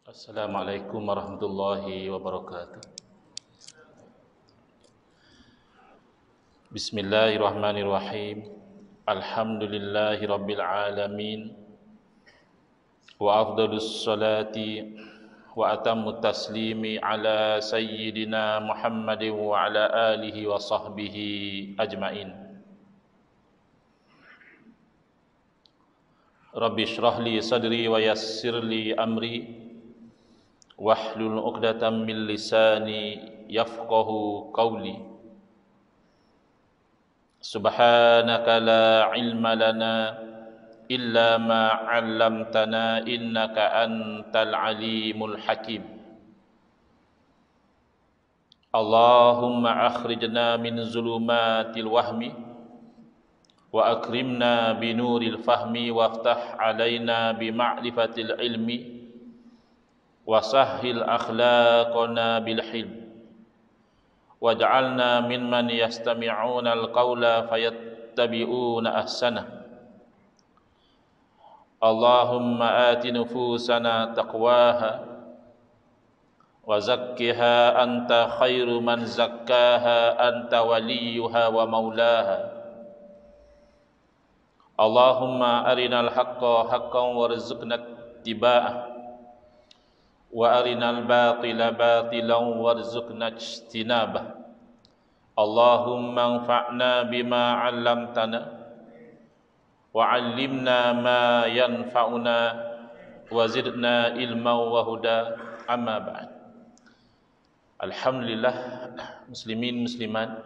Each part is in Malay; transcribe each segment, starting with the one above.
Assalamualaikum warahmatullahi wabarakatuh. Bismillahirrahmanirrahim. Alhamdulillahi rabbil alamin. Wa afdalus salati wa atammut taslimi ala sayyidina Muhammadin wa ala alihi wa sahbihi ajmain. Rabbi shrah li sadri wa yassir li amri wahlul 'uqdatam min lisani yafqahu qawli. Subhanaka la ilma lana illa ma 'allamtana innaka antal alimul hakim. Allahumma akhrijna min zulumatil wahmi wa akrimna binuril fahmi waftah alaina bima'rifatil ilmi wasahhil akhlaqana bil hilm waj'alna mimman yastami'una al-qawla fayattabi'una ahsana. Allahumma ati nufusana taqwaha wa zakkiha anta khairu man zakkaha anta waliyuha wa maulaha. Allahumma arinal haqqa haqqan warzuqna ittiba'ah wa arinal batila batilan warzuqna ijtinabah. Allahumma anfa'na bima 'allamtana wa 'allimna ma yanfa'una wa zidna ilman wa huda. Amma ba'd. Alhamdulillah, muslimin muslimat,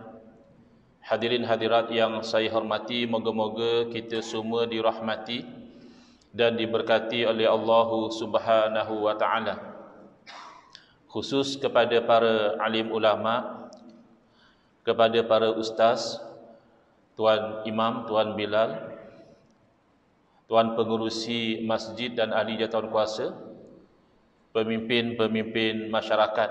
hadirin hadirat yang saya hormati, moga-moga kita semua dirahmati dan diberkati oleh Allah Subhanahu wa taala. Khusus kepada para alim ulama, kepada para ustaz, tuan imam, tuan Bilal, tuan pengurusi masjid dan ahli jawatan kuasa, pemimpin-pemimpin masyarakat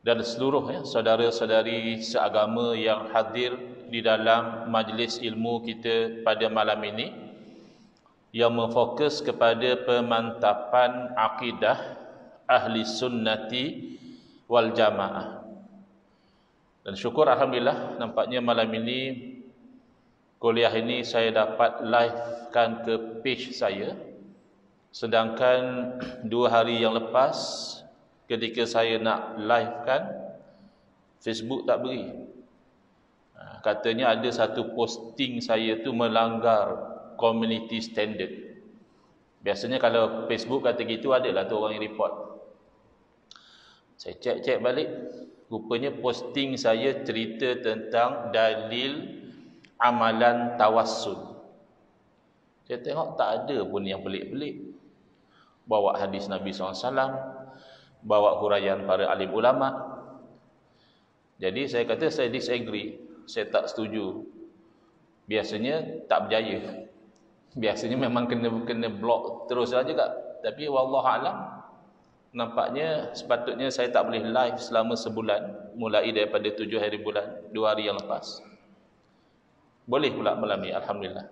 dan seluruh saudara-saudari seagama yang hadir di dalam majlis ilmu kita pada malam ini yang memfokus kepada pemantapan akidah ahli sunnati wal jamaah. Dan syukur alhamdulillah, nampaknya malam ini kuliah ini saya dapat live-kan ke page saya, sedangkan 2 hari yang lepas ketika saya nak live-kan, Facebook tak beri. Katanya ada satu posting saya tu melanggar community standard. Biasanya kalau Facebook kata gitu, adalah tu orang yang report. Saya cek balik, rupanya posting saya cerita tentang dalil amalan tawassul. Saya tengok tak ada pun yang pelik-pelik. Bawa hadis Nabi SAW, bawa huraian para alim ulama. Jadi saya kata saya disagree, saya tak setuju. Biasanya tak berjaya. Biasanya memang kena block terus saja kak. Tapi wallahualam, nampaknya sepatutnya saya tak boleh live selama sebulan, mulai daripada 7 hari bulan, 2 hari yang lepas. Boleh pula malam ni, alhamdulillah.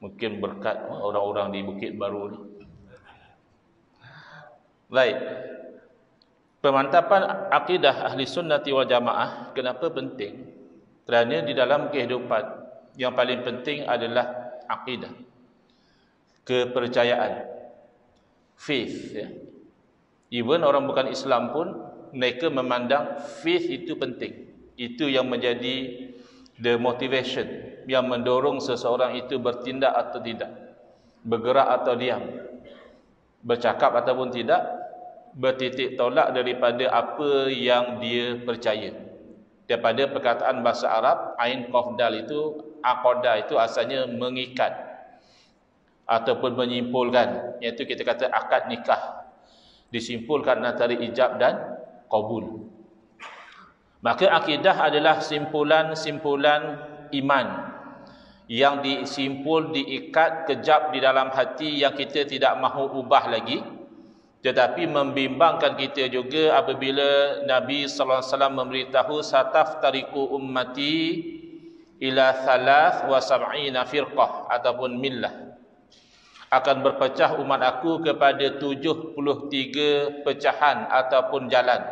Mungkin berkat orang-orang di Bukit Baru ni. Baik. Pemantapan akidah ahli sunnati wal jamaah kenapa penting? Kerana di dalam kehidupan yang paling penting adalah akidah, kepercayaan, faith. Even orang bukan Islam pun mereka memandang faith itu penting. Itu yang menjadi the motivation yang mendorong seseorang itu bertindak atau tidak, bergerak atau diam, bercakap ataupun tidak, bertitik tolak daripada apa yang dia percaya. Daripada perkataan bahasa Arab, ain qaf dal itu, aqada itu asalnya mengikat ataupun menyimpulkan, iaitu kita kata akad nikah, disimpulkan antara ijab dan qabul. Maka akidah adalah simpulan-simpulan iman yang disimpul, diikat, kejap di dalam hati yang kita tidak mahu ubah lagi, tetapi membimbangkan kita juga apabila Nabi sallallahu alaihi wasallam memberitahu sataftariqu ummati ila 73 firqah ataupun millah. akan berpecah umat aku kepada 73 pecahan ataupun jalan.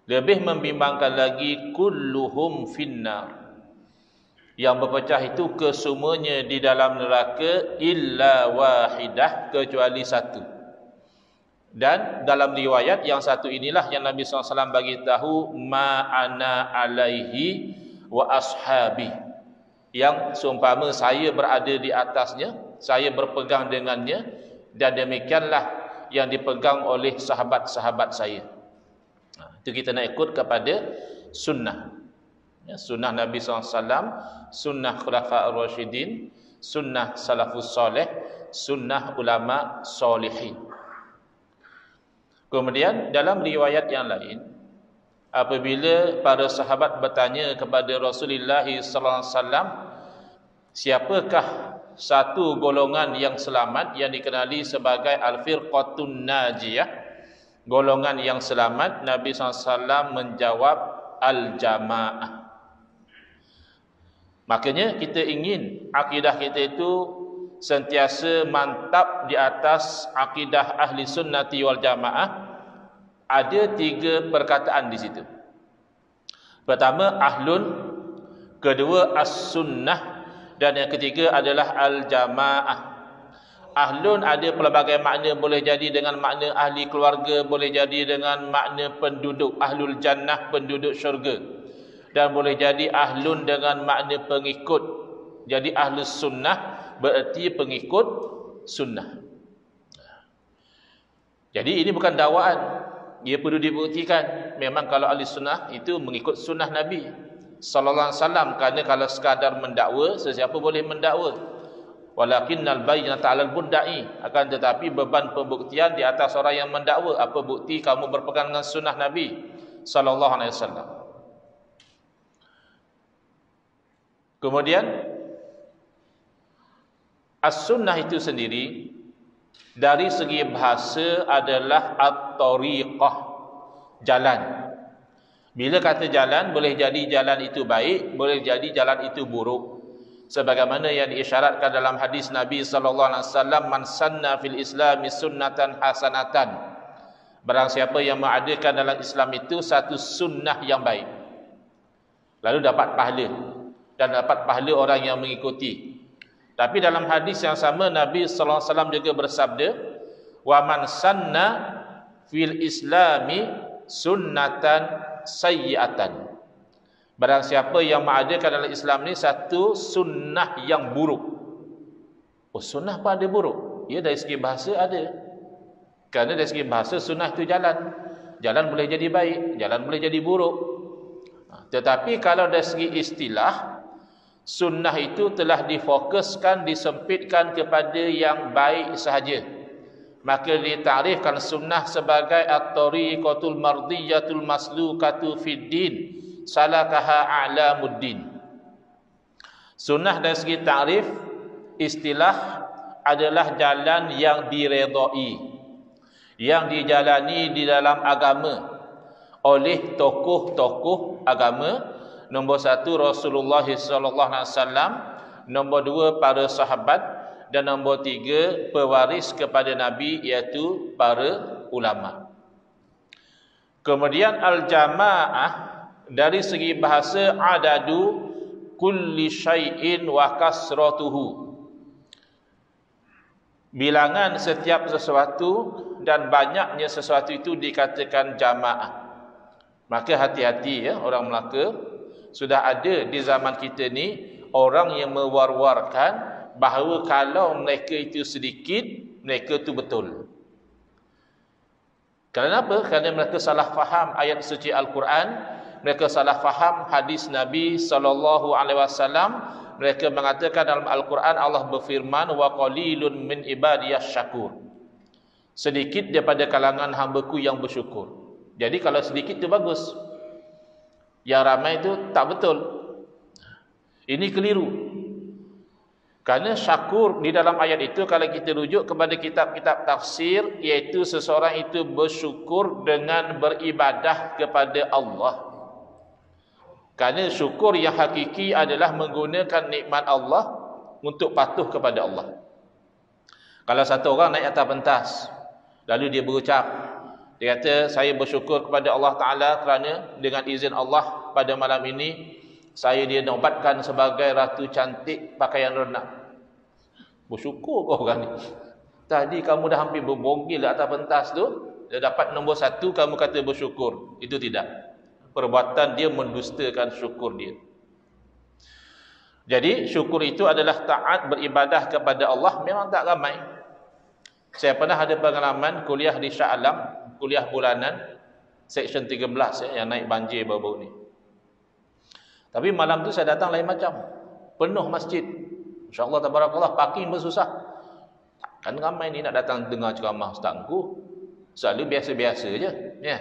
Lebih membimbangkan lagi, kulluhum finnar. Yang berpecah itu kesemuanya di dalam neraka illa wahidah, kecuali satu. Dan dalam riwayat yang satu inilah yang Nabi SAW bagi tahu, ma ana alaihi wa ashabi, yang seumpama saya berada di atasnya, saya berpegang dengannya, dan demikianlah yang dipegang oleh sahabat-sahabat saya. Itu kita nak ikut kepada sunnah. Sunnah Nabi SAW, sunnah Khulafa'ur Rasyidin, sunnah Salafus Saleh, sunnah ulama solihin. Kemudian dalam riwayat yang lain, apabila para sahabat bertanya kepada Rasulullah SAW, siapakah satu golongan yang selamat yang dikenali sebagai al-firqatun najiyah, golongan yang selamat, Nabi SAW menjawab al-jamaah. Makanya kita ingin akidah kita itu sentiasa mantap di atas akidah ahli sunnati wal jamaah. Ada 3 perkataan di situ. Pertama ahlun, kedua as-sunnah, dan yang ketiga adalah al-jamaah. Ahlun ada pelbagai makna, boleh jadi dengan makna ahli keluarga, boleh jadi dengan makna penduduk ahlul jannah, penduduk syurga, dan boleh jadi ahlun dengan makna pengikut. Jadi ahlus sunnah bererti pengikut sunnah. Jadi ini bukan dakwaan, ia perlu dibuktikan. Memang kalau ahli sunnah itu mengikut sunnah Nabi sallallahu alaihi wasallam, kerana kalau sekadar mendakwa, sesiapa boleh mendakwa. Walakinnal bayyinata 'alal mudda'i, akan tetapi beban pembuktian di atas orang yang mendakwa. Apa bukti kamu berpegang dengan sunnah Nabi sallallahu alaihi wasallam? Kemudian as-sunnah itu sendiri dari segi bahasa adalah at-tariqah, jalan. Bila kata jalan, boleh jadi jalan itu baik, boleh jadi jalan itu buruk. Sebagaimana yang diisyaratkan dalam hadis Nabi sallallahu alaihi wasallam, man sanna fil islami sunnatan hasanatan. Barang siapa yang mengadakan dalam Islam itu satu sunnah yang baik, lalu dapat pahala, dan dapat pahala orang yang mengikuti. Tapi dalam hadis yang sama Nabi sallallahu alaihi wasallam juga bersabda, wa man sanna fil islami sunnatan sayyi'atan. Barang siapa yang mengadakan dalam Islam ni satu sunnah yang buruk. Oh, sunnah pun ada buruk? Ya, dari segi bahasa ada. Kerana dari segi bahasa sunnah itu jalan. Jalan boleh jadi baik, jalan boleh jadi buruk. Tetapi kalau dari segi istilah, sunnah itu telah difokuskan, disempitkan kepada yang baik sahaja. Maka ditarifkan sunnah sebagai at-tariqatul mardiyatul maslukatu fid din, salakaha a'lamuddin. Sunnah dari segi takrif istilah adalah jalan yang diredai, yang dijalani di dalam agama oleh tokoh-tokoh agama. Nombor 1 Rasulullah sallallahu alaihi wasallam, nombor 2 para sahabat, dan nombor 3 pewaris kepada Nabi, iaitu para ulama. Kemudian al-jamaah dari segi bahasa adadu kulli syai'in wa kasratuhu, bilangan setiap sesuatu dan banyaknya sesuatu itu dikatakan jamaah. Maka hati-hati ya orang Melaka. Sudah ada di zaman kita ni orang yang mewar-warkan bahawa kalau mereka itu sedikit, mereka itu betul. Kenapa? Kerana mereka salah faham ayat suci Al-Quran, mereka salah faham hadis Nabi sallallahu alaihi wasallam. Mereka mengatakan dalam Al-Quran Allah berfirman, wa qalilun min ibadiyas syakur. Sedikit daripada kalangan hamba-Ku yang bersyukur. Jadi kalau sedikit itu bagus. Yang ramai itu tak betul. Ini keliru. Kerana syakur di dalam ayat itu, kalau kita rujuk kepada kitab-kitab tafsir, iaitu seseorang itu bersyukur dengan beribadah kepada Allah. Kerana syukur yang hakiki adalah menggunakan nikmat Allah untuk patuh kepada Allah. Kalau satu orang naik atas pentas, lalu dia berucap, dia kata, saya bersyukur kepada Allah Ta'ala kerana dengan izin Allah pada malam ini, saya dinobatkan sebagai ratu cantik pakaian renang. Bersyukur kau orang ni. Tadi kamu dah hampir berbogil atas pentas tu, dia dapat nombor 1, kamu kata bersyukur. Itu tidak. Perbuatan dia mendustakan syukur dia. Jadi syukur itu adalah taat beribadah kepada Allah memang tak ramai. Saya pernah ada pengalaman kuliah di Shah Alam, kuliah bulanan, section 13 yang naik banjir baru-baru ni. Tapi malam tu saya datang lain macam. Penuh masjid. InsyaAllah tabarakallah, parking pun susah. Takkan ramai ni nak datang dengar ceramah Ustazku. Selalu biasa-biasa je. Ya.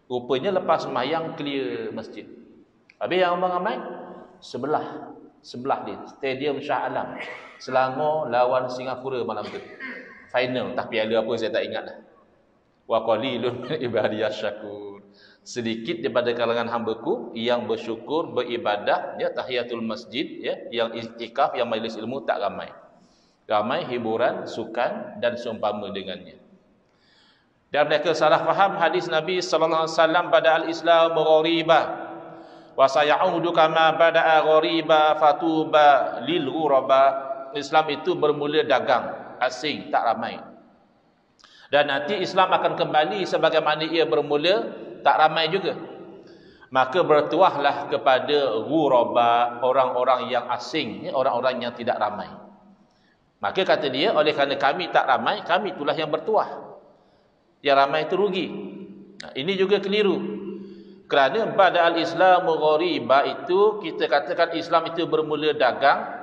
Rupanya lepas sembahyang clear masjid. Habis yang ramai sebelah dia, Stadium Shah Alam, Selangor lawan Singapura malam tu. Final, tak piala apa saya tak ingat lah. Wa qalilun min ibadiyas syakur. Sedikit daripada kalangan hamba-Ku yang bersyukur, beribadah, ya, tahiyatul masjid, ya, yang iktikaf, yang majlis ilmu tak ramai. Ramai hiburan, sukan dan seumpama dengannya. Dan mereka salah faham hadis Nabi sallallahu alaihi wasallam pada al-Islam ghariba wa sayaudu kama bada'a ghariba fatuba lil ghuraba. Islam itu bermula dagang, asing, tak ramai. Dan nanti Islam akan kembali sebagaimana ia bermula, tak ramai juga. Maka bertuahlah kepada ghuraba, orang-orang yang asing, orang-orang yang tidak ramai. Maka kata dia, oleh kerana kami tak ramai, kami itulah yang bertuah. Yang ramai itu rugi. Nah, ini juga keliru. Kerana pada al-Islam ghariba itu, kita katakan Islam itu bermula dagang.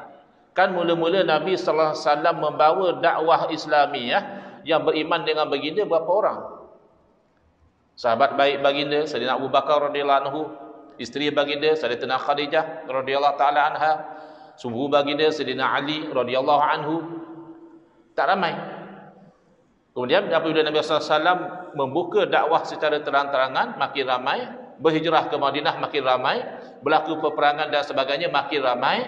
Kan mula-mula Nabi sallallahu alaihi wasallam membawa dakwah Islamiyah yang beriman dengan baginda berapa orang? Sahabat baik baginda Sayyidina Abu Bakar radhiyallahu anhu, isteri baginda Sayyidatina Khadijah radhiyallahu taala anha, sepupu baginda Sayyidina Ali radhiyallahu anhu. Tak ramai. Kemudian apabila Nabi sallallahu alaihi wasallam membuka dakwah secara terang-terangan, makin ramai. Berhijrah ke Madinah, makin ramai. Berlaku peperangan dan sebagainya, makin ramai.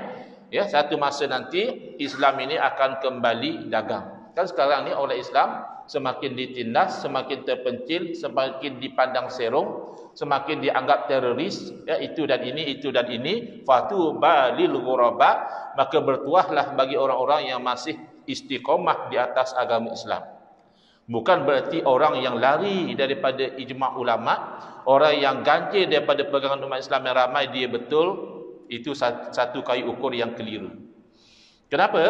Ya, satu masa nanti Islam ini akan kembali dagang. Kan sekarang ni oleh Islam semakin ditindas, semakin terpencil, semakin dipandang serong, semakin dianggap teroris, ya, itu dan ini, fatuba lil ghuraba, maka bertuahlah bagi orang-orang yang masih istiqomah di atas agama Islam. Bukan berarti orang yang lari daripada ijma' ulama, orang yang ganjil daripada pegangan umat Islam yang ramai dia betul. Itu satu kayu ukur yang keliru. Kenapa?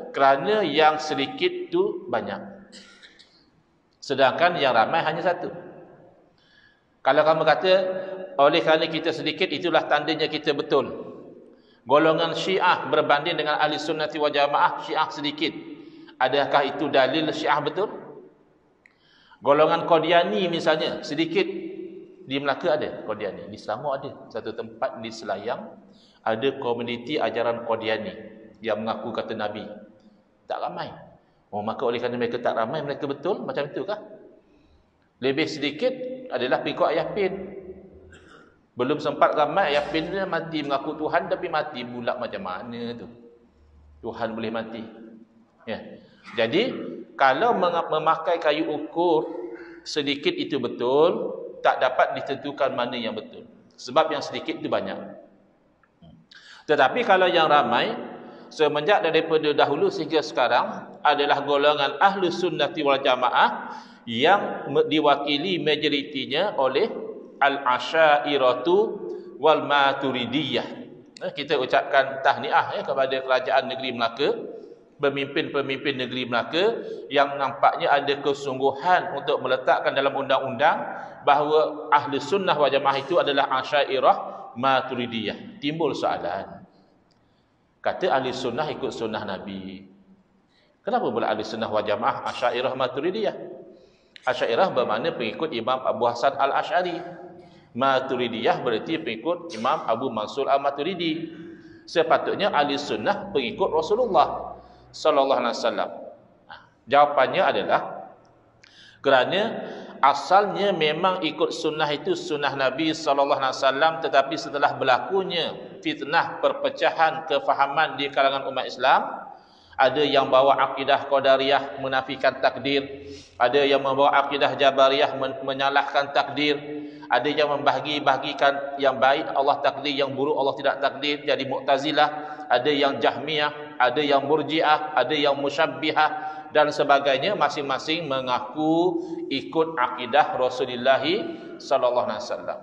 Kerana yang sedikit tu banyak, sedangkan yang ramai hanya satu. Kalau kamu kata oleh kerana kita sedikit itulah tandanya kita betul, golongan Syiah berbanding dengan ahli sunnati wal jamaah, Syiah sedikit, adakah itu dalil Syiah betul? Golongan Qadiani misalnya sedikit, di Melaka ada Qadiani, di Selangor ada satu tempat di Selayang ada komuniti ajaran Qadiani yang mengaku kata Nabi. Tak ramai. Oh, maka oleh kerana mereka tak ramai, mereka betul macam itu kah? Lebih sedikit adalah pengikut Ayah Pin. Belum sempat ramai, Ayah Pin dia mati mengaku Tuhan, tapi mati pula macam mana tu? Tuhan boleh mati. Ya. Jadi kalau memakai kayu ukur sedikit itu betul, tak dapat ditentukan mana yang betul. Sebab yang sedikit itu banyak. Tetapi kalau yang ramai, semenjak daripada dahulu sehingga sekarang, adalah golongan ahlu sunnati wal jamaah yang diwakili majoritinya oleh al-asyairatu wal maturidiyah. Kita ucapkan tahniah kepada kerajaan negeri Melaka, pemimpin-pemimpin negeri Melaka yang nampaknya ada kesungguhan untuk meletakkan dalam undang-undang bahawa ahli sunnah wal jamaah itu adalah asyairah maturidiyah. Timbul soalan, kata ahli sunnah ikut sunnah Nabi, kenapa pula ahli sunnah wal jamaah asyairah maturidiyah? Asyairah bermakna pengikut Imam Abu Hasan al-Asy'ari, maturidiyah berarti pengikut Imam Abu Mansur al-Maturidi. Sepatutnya ahli sunnah pengikut Rasulullah sallallahu alaihi wasallam. Jawapannya adalah kerana asalnya memang ikut sunnah itu sunnah Nabi sallallahu alaihi wasallam, tetapi setelah berlakunya fitnah perpecahan kefahaman di kalangan umat Islam, Ada yang bawa akidah Qadariyah menafikan takdir, ada yang membawa akidah Jabariyah menyalahkan takdir, ada yang membahagi-bahagikan yang baik Allah takdir, yang buruk Allah tidak takdir, jadi Mu'tazilah, ada yang Jahmiyah, ada yang Murji'ah, ada yang Musyabbihah dan sebagainya, masing-masing mengaku ikut akidah Rasulullah sallallahu alaihi wasallam.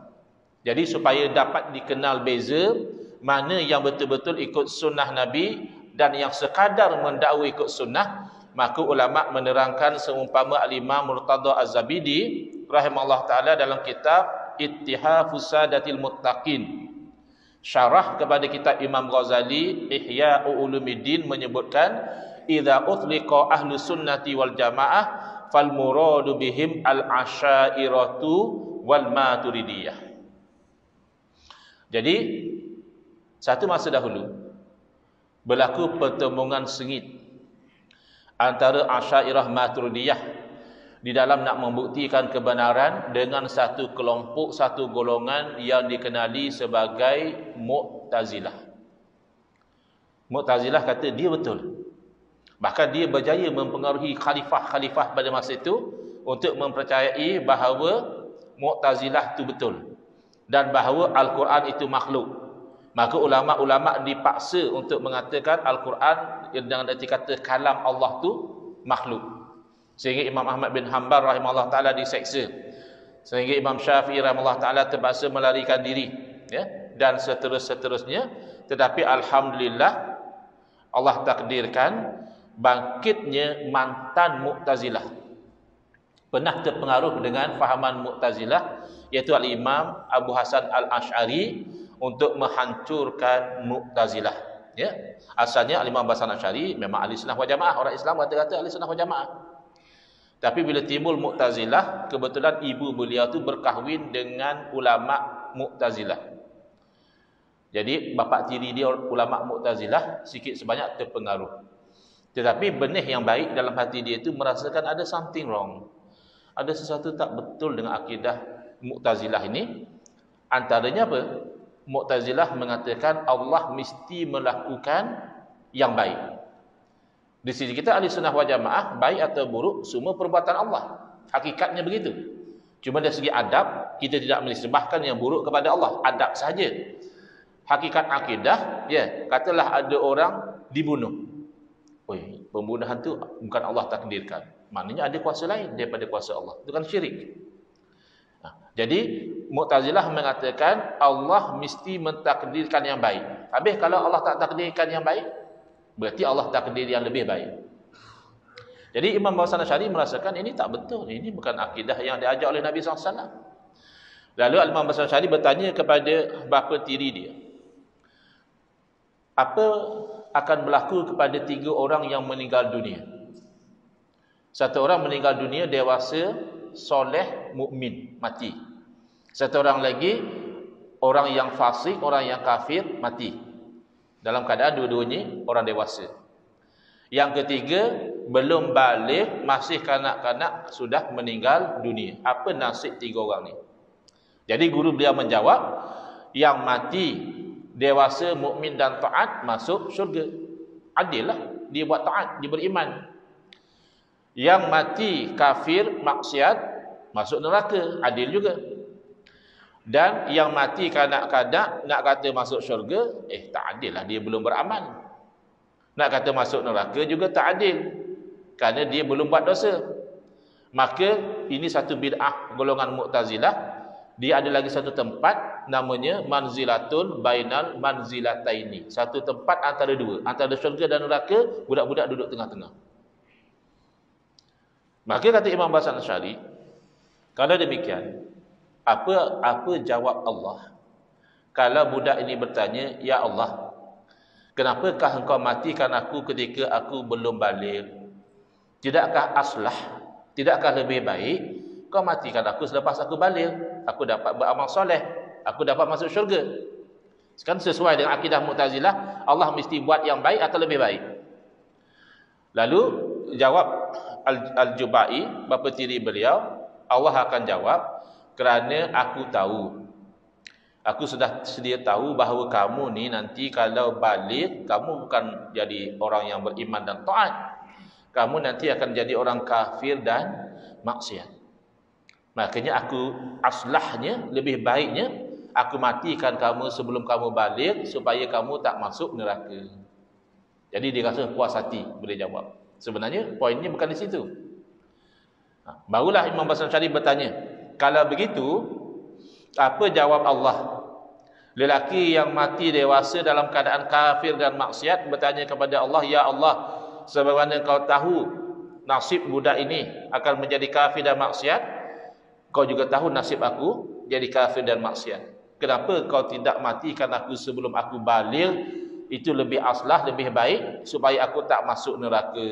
Jadi supaya dapat dikenal beza mana yang betul-betul ikut sunnah Nabi dan yang sekadar mendakwa ikut sunnah, maka ulama menerangkan seumpama al-Imam Murtada Az-Zabidi rahimahullah taala dalam kitab Ittihafus Sadatil Muttaqin, syarah kepada kitab Imam Ghazali Ihya Ulumuddin, menyebutkan idza utliqa ahlu sunnati wal jamaah fal muradu bihim al-asy'ariyatu wal maturidiyah. Jadi satu masa dahulu berlaku pertemuan sengit antara Asy'ariyah Maturidiyah di dalam nak membuktikan kebenaran dengan satu kelompok, satu golongan yang dikenali sebagai Mu'tazilah. Mu'tazilah kata dia betul. Bahkan dia berjaya mempengaruhi khalifah-khalifah pada masa itu untuk mempercayai bahawa Mu'tazilah itu betul dan bahawa Al-Quran itu makhluk. Maka ulama-ulama dipaksa untuk mengatakan Al-Quran dengan arti kata kalam Allah tu makhluk. Sehingga Imam Ahmad bin Hanbal rahimahullah taala diseksa. Sehingga Imam Syafi'i rahimahullah taala terpaksa melarikan diri, ya, dan seterusnya. Tetapi alhamdulillah Allah takdirkan bangkitnya mantan Mu'tazilah. Pernah terpengaruh dengan fahaman Mu'tazilah, iaitu al-Imam Abu Hasan Al-Asy'ari, untuk menghancurkan Mu'tazilah. Ya, asalnya al-Imam Abu Hasan Al-Asy'ari memang ahli sunnah wal jamaah, orang Islam kata-kata ahli sunnah wal jamaah. Tapi bila timbul Mu'tazilah, kebetulan ibu beliau tu berkahwin dengan ulama Mu'tazilah. Jadi bapa tiri dia ulama Mu'tazilah, sikit sebanyak terpengaruh. Tetapi benih yang baik dalam hati dia itu merasakan ada something wrong. Ada sesuatu tak betul dengan akidah Mu'tazilah ini. Antaranya apa? Mu'tazilah mengatakan Allah mesti melakukan yang baik. Di sisi kita ahli sunnah wal jamaah, baik atau buruk semua perbuatan Allah. Hakikatnya begitu. Cuma dari segi adab, kita tidak menisbahkan yang buruk kepada Allah. Adab saja. Hakikat akidah, ya, katalah ada orang dibunuh. Oi, pembunuhan tu bukan Allah takdirkan. Maknanya ada kuasa lain daripada kuasa Allah. Itu kan syirik. Jadi Mu'tazilah mengatakan Allah mesti mentakdirkan yang baik. Habis kalau Allah tak takdirkan yang baik, berarti Allah takdir yang lebih baik. Jadi Imam Abu Hasan Asy'ari merasakan ini tak betul. Ini bukan akidah yang diajar oleh Nabi SAW. Lalu Imam Abu Hasan Asy'ari bertanya kepada bapa tiri dia, apa akan berlaku kepada 3 orang yang meninggal dunia? Satu orang meninggal dunia dewasa, soleh, mukmin, mati. Satu orang lagi orang yang fasik, orang yang kafir, mati. Dalam keadaan dua-duanya orang dewasa. Yang ketiga belum balik, masih kanak-kanak, sudah meninggal dunia. Apa nasib 3 orang ni? Jadi guru beliau menjawab, yang mati dewasa, mukmin dan taat masuk syurga. Adil lah, dia buat taat, dia beriman. Yang mati kafir, maksiat, masuk neraka, adil juga. Dan yang mati kanak-kanak nak kata masuk syurga, tak adil lah, dia belum beramal. Nak kata masuk neraka juga tak adil, kerana dia belum buat dosa. Maka ini satu bid'ah golongan Mu'tazilah. Dia ada lagi satu tempat namanya manzilatun bainal manzilataini. Satu tempat antara dua, antara syurga dan neraka, budak-budak duduk tengah-tengah. Maka kata Imam Abu Hasan Asy'ari, kalau demikian, apa jawab Allah kalau budak ini bertanya, ya Allah, kenapakah engkau matikan aku ketika aku belum balik? Tidakkah aslah, tidakkah lebih baik kau matikan aku selepas aku balik? Aku dapat beramal soleh, aku dapat masuk syurga. Sekarang sesuai dengan akidah Mu'tazilah, Allah mesti buat yang baik atau lebih baik? Lalu jawab Al-Jubai, bapa tiri beliau, Allah akan jawab, kerana aku tahu Aku sudah sedia tahu bahawa kamu ni nanti kalau balik, kamu bukan jadi orang yang beriman dan taat. Kamu nanti akan jadi orang kafir dan maksiat. Makanya aku aslahnya, lebih baiknya, aku matikan kamu sebelum kamu balik supaya kamu tak masuk neraka. Jadi dia rasa puas hati boleh jawab. Sebenarnya poinnya bukan di situ. Barulah Imam Hasan Asy'ari bertanya, kalau begitu, apa jawab Allah? Lelaki yang mati dewasa dalam keadaan kafir dan maksiat bertanya kepada Allah, ya Allah, sebagaimana kau tahu nasib budak ini akan menjadi kafir dan maksiat, kau juga tahu nasib aku jadi kafir dan maksiat. Kenapa kau tidak matikan aku sebelum aku balik? Itu lebih aslah, lebih baik, supaya aku tak masuk neraka.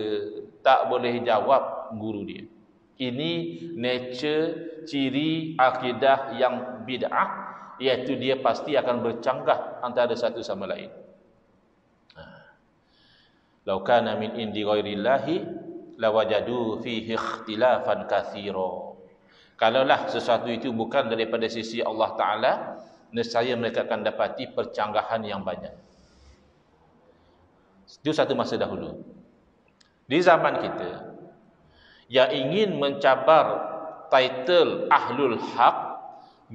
Tak boleh jawab guru dia. Ini nature, ciri akidah yang bid'ah, iaitu dia pasti akan bercanggah antara satu sama lain. Lau kana min indi ghairillahi lawajadu fihi ikhtilafan katsira. Kalaulah sesuatu itu bukan daripada sisi Allah Ta'ala, nescaya mereka akan dapati percanggahan yang banyak. Itu satu masa dahulu. Di zaman kita, yang ingin mencabar title Ahlul Haq,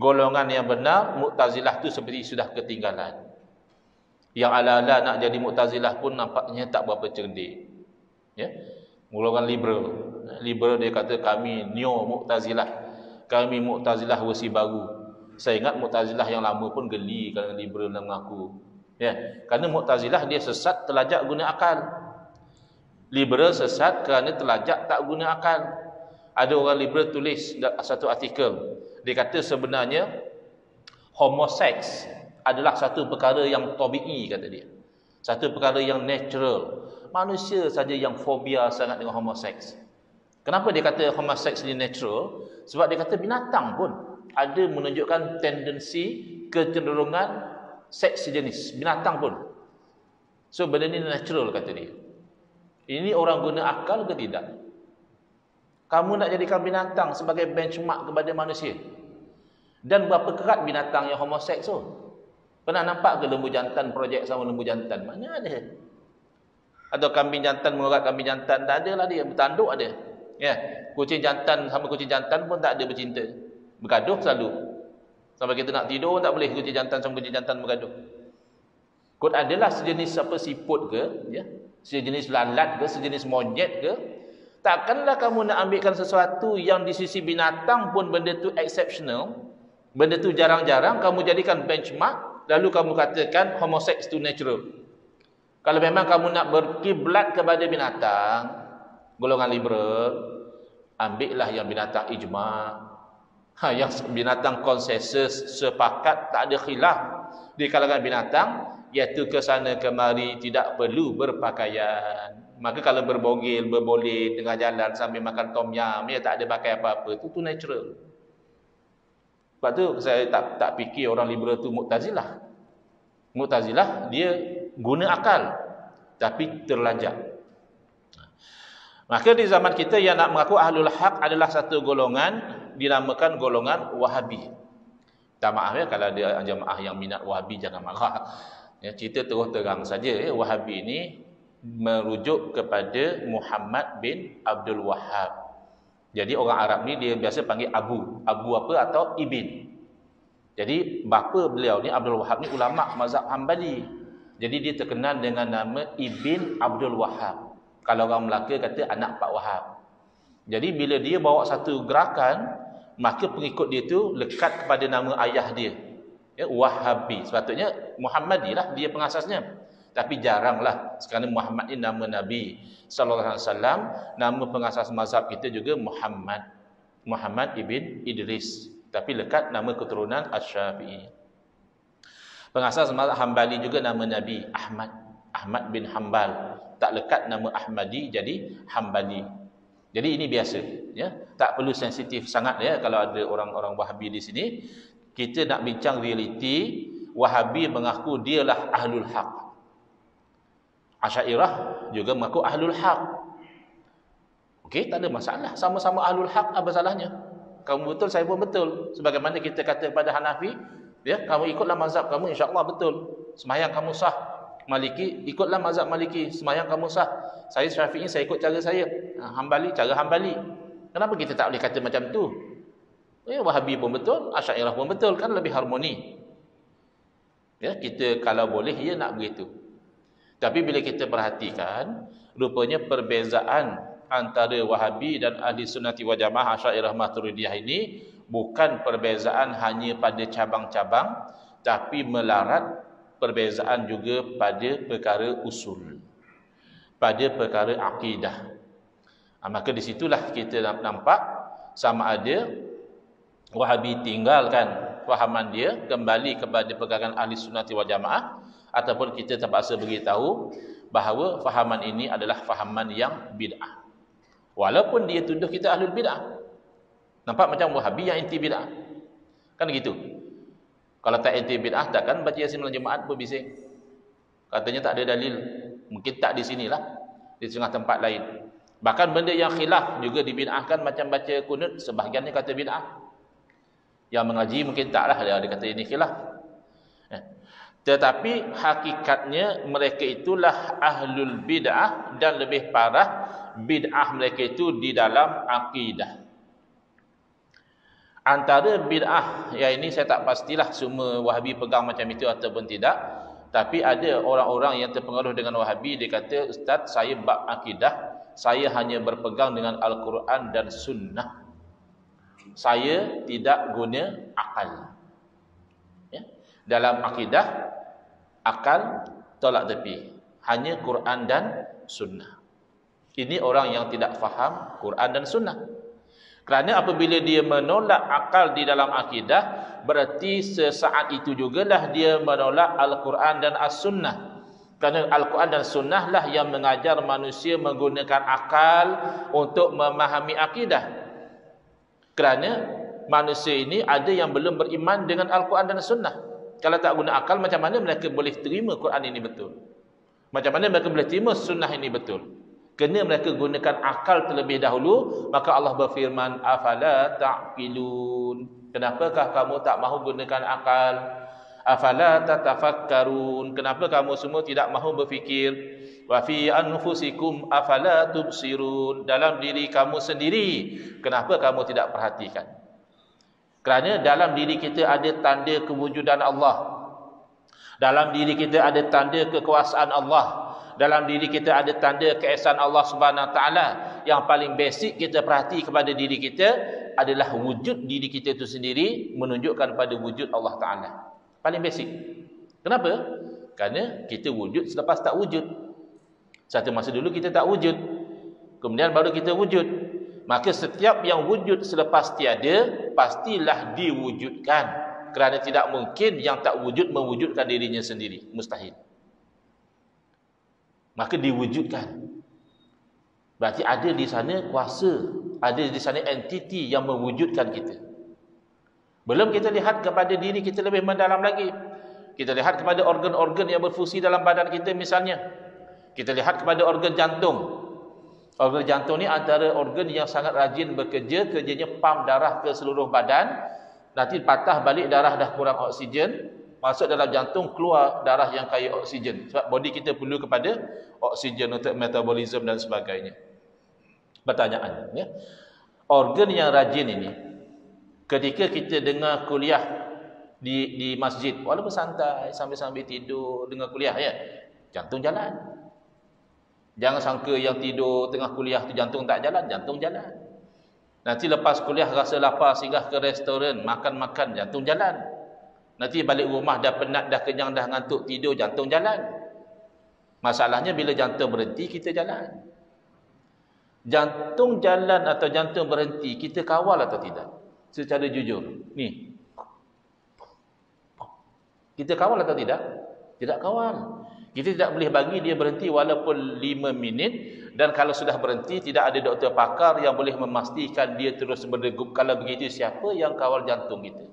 golongan yang benar, Mu'tazilah tu seperti sudah ketinggalan. Yang ala-ala nak jadi Mu'tazilah pun nampaknya tak berapa cerdik. Ya? Golongan liberal. Liberal dia kata kami neo Mu'tazilah. Kami Mu'tazilah versi baru. Saya ingat Mu'tazilah yang lama pun geli kerana liberal nak mengaku. Ya, kerana Mu'tazilah dia sesat telajak guna akal. Liberal sesat kerana telajak tak guna akal. Ada orang liberal tulis satu artikel. Dia kata sebenarnya homoseks adalah satu perkara yang tabi'i, kata dia. Satu perkara yang natural. Manusia saja yang fobia sangat dengan homoseks. Kenapa dia kata homoseks ini natural? Sebab dia kata binatang pun ada menunjukkan tendensi kecenderungan seks sejenis, binatang pun. So benda ni natural, kata dia. Ini orang guna akal ke tidak? Kamu nak jadikan binatang sebagai benchmark kepada manusia? Dan berapa kerat binatang yang homoseks tu? Pernah nampak ke lembu jantan projek sama lembu jantan? Mana ada? Atau kambing jantan mengurat kambing jantan? Tak ada lah dia, bertanduk ada. Ya, kucing jantan sama kucing jantan pun tak ada bercinta. Bergaduh selalu. Sampai kita nak tidur tak boleh kucing jantan sama kucing jantan bergaduh. Kot adalah sejenis apa siput ke, ya, sejenis lalat ke, sejenis monyet ke, takkanlah kamu nak ambilkan sesuatu yang di sisi binatang pun benda tu exceptional, benda tu jarang-jarang, kamu jadikan benchmark, lalu kamu katakan homoseks tu natural. Kalau memang kamu nak berkiblat kepada binatang, golongan liberal, ambillah yang binatang ijma'. Yang binatang konsensus sepakat, tak ada khilaf di kalangan binatang, iaitu ke sana kemari tidak perlu berpakaian. Maka kalau berbogil, berboleh tengah jalan sambil makan tom yum, ya tak ada pakai apa-apa, itu natural. Sebab tu saya tak fikir orang liberal tu Mu'tazilah. Mu'tazilah dia guna akal tapi terlajak. Maka di zaman kita yang nak mengaku Ahlul Haq adalah satu golongan dinamakan golongan Wahabi. Tak maaf ya kalau ada jemaah yang minat Wahabi, jangan marah. Ya, cerita terus terang saja ya, Wahabi ini merujuk kepada Muhammad bin Abdul Wahhab. Jadi orang Arab ni dia biasa panggil Abu apa atau Ibn. Jadi bapa beliau ni Abdul Wahhab ni ulama mazhab Hambali. Jadi dia terkenal dengan nama Ibn Abdul Wahhab. Kalau orang Melaka kata anak Pak Wahab. Jadi bila dia bawa satu gerakan, maka pengikut dia tu lekat kepada nama ayah dia. Ya, Wahabi. Sepatutnya Muhammadi lah dia pengasasnya. Tapi jaranglah sekarang Muhammad ini nama Nabi sallallahu alaihi wasallam, nama pengasas mazhab kita juga Muhammad ibn Idris. Tapi lekat nama keturunan Asy-Syafi'i. Pengasas mazhab Hambali juga nama Nabi Ahmad bin Hanbal. Tak lekat nama Ahmadi jadi Hambali. Jadi ini biasa, ya. Tak perlu sensitif sangat ya kalau ada orang-orang Wahabi di sini. Kita nak bincang realiti. Wahabi mengaku dialah Ahlul Haq. Asy'ariyah juga mengaku Ahlul Haq. Okey, tak ada masalah. Sama-sama Ahlul Haq, apa salahnya? Kamu betul, saya pun betul. Sebagaimana kita kata pada Hanafi, Ya, kamu ikutlah mazhab kamu, insya-Allah betul. Sembahyang kamu sah. Maliki, ikutlah mazhab Maliki, sembahyang kamu sah. Saya Syafi'i, saya ikut cara saya. Hambali, cara Hambali. Kenapa kita tak boleh kata macam tu? Ya, Wahabi pun betul, Asy'ariyah pun betul, kan lebih harmoni. Ya, kita kalau boleh ya nak begitu. Tapi bila kita perhatikan, rupanya perbezaan antara Wahabi dan Ahli Sunnati wal Jamaah Asy'ariyah Maturidiyah ini bukan perbezaan hanya pada cabang-cabang, tapi melarat perbezaan juga pada perkara usul, pada perkara akidah. Maka di situlah kita nampak sama ada Wahabi tinggalkan fahaman dia, kembali kepada pegangan Ahli Sunnati wal Jamaah, ataupun kita terpaksa beritahu bahawa fahaman ini adalah fahaman yang bid'ah. Walaupun dia tuduh kita ahlul bid'ah. Nampak macam Wahabi yang anti bid'ah. Kan gitu. Kalau tak anti bid'ah, takkan baca Yasin malam Jumaat berbising. Katanya tak ada dalil. Mungkin tak di sinilah, di setengah tempat lain. Bahkan benda yang khilaf juga dibid'ahkan, macam baca kunut, sebahagiannya kata bid'ah. Yang mengaji mungkin taklah, dia kata ini khilaf. Tetapi hakikatnya mereka itulah ahlul bid'ah, dan lebih parah bid'ah mereka itu di dalam akidah. Antara bid'ah, ya ini saya tak pastilah semua Wahabi pegang macam itu ataupun tidak. Tapi ada orang-orang yang terpengaruh dengan Wahabi, dia kata, Ustaz, saya bab akidah, saya hanya berpegang dengan Al-Quran dan Sunnah. Saya tidak guna akal. Ya? Dalam akidah, akal tolak tepi. Hanya Quran dan Sunnah. Ini orang yang tidak faham Quran dan Sunnah. Kerana apabila dia menolak akal di dalam akidah, berarti sesaat itu jugalah dia menolak Al-Quran dan As-Sunnah. Kerana Al-Quran dan Sunnah lah yang mengajar manusia menggunakan akal untuk memahami akidah. Kerana manusia ini ada yang belum beriman dengan Al-Quran dan Sunnah. Kalau tak guna akal, macam mana mereka boleh terima Quran ini betul? Macam mana mereka boleh terima Sunnah ini betul? Kena mereka gunakan akal terlebih dahulu. Maka Allah berfirman, afala ta'qilun. Kenapakah kamu tak mahu gunakan akal? Afala tatafakkarun. Kenapa kamu semua tidak mahu berfikir? Wa fi anfusikum afala tubsirun. Dalam diri kamu sendiri, kenapa kamu tidak perhatikan? Kerana dalam diri kita ada tanda kewujudan Allah. Dalam diri kita ada tanda kekuasaan Allah. Dalam diri kita ada tanda keesaan Allah Subhanahu Wa Taala. Yang paling basic kita perhati kepada diri kita adalah wujud diri kita itu sendiri menunjukkan pada wujud Allah Taala. Paling basic. Kenapa? Kerana kita wujud selepas tak wujud. Satu masa dulu kita tak wujud, kemudian baru kita wujud. Maka setiap yang wujud selepas tiada pastilah diwujudkan. Kerana tidak mungkin yang tak wujud mewujudkan dirinya sendiri. Mustahil. Maka diwujudkan. Berarti ada di sana kuasa, ada di sana entiti yang mewujudkan kita. Belum kita lihat kepada diri kita lebih mendalam lagi. Kita lihat kepada organ-organ yang berfungsi dalam badan kita misalnya. Kita lihat kepada organ jantung. Organ jantung ni antara organ yang sangat rajin bekerja, kerjanya pam darah ke seluruh badan. Nanti patah balik, darah dah kurang oksigen, masuk dalam jantung, keluar darah yang kaya oksigen. Sebab body kita perlu kepada oksigen untuk metabolisme dan sebagainya. Pertanyaan, ya. Organ yang rajin ini, ketika kita dengar kuliah di masjid, walaupun santai sambil-sambil tidur dengar kuliah, ya, jantung jalan. Jangan sangka yang tidur tengah kuliah tu jantung tak jalan, jantung jalan. Nanti lepas kuliah rasa lapar, singgah ke restoran, makan-makan, jantung jalan. Nanti balik rumah dah penat, dah kenyang, dah ngantuk, tidur, jantung jalan. Masalahnya bila jantung berhenti, kita jalan. Jantung jalan atau jantung berhenti, kita kawal atau tidak? Secara jujur. Ni. Kita kawal atau tidak? Tidak kawal. Kita tidak boleh bagi dia berhenti walaupun 5 minit. Dan kalau sudah berhenti, tidak ada doktor pakar yang boleh memastikan dia terus berdegup. Kalau begitu, siapa yang kawal jantung kita?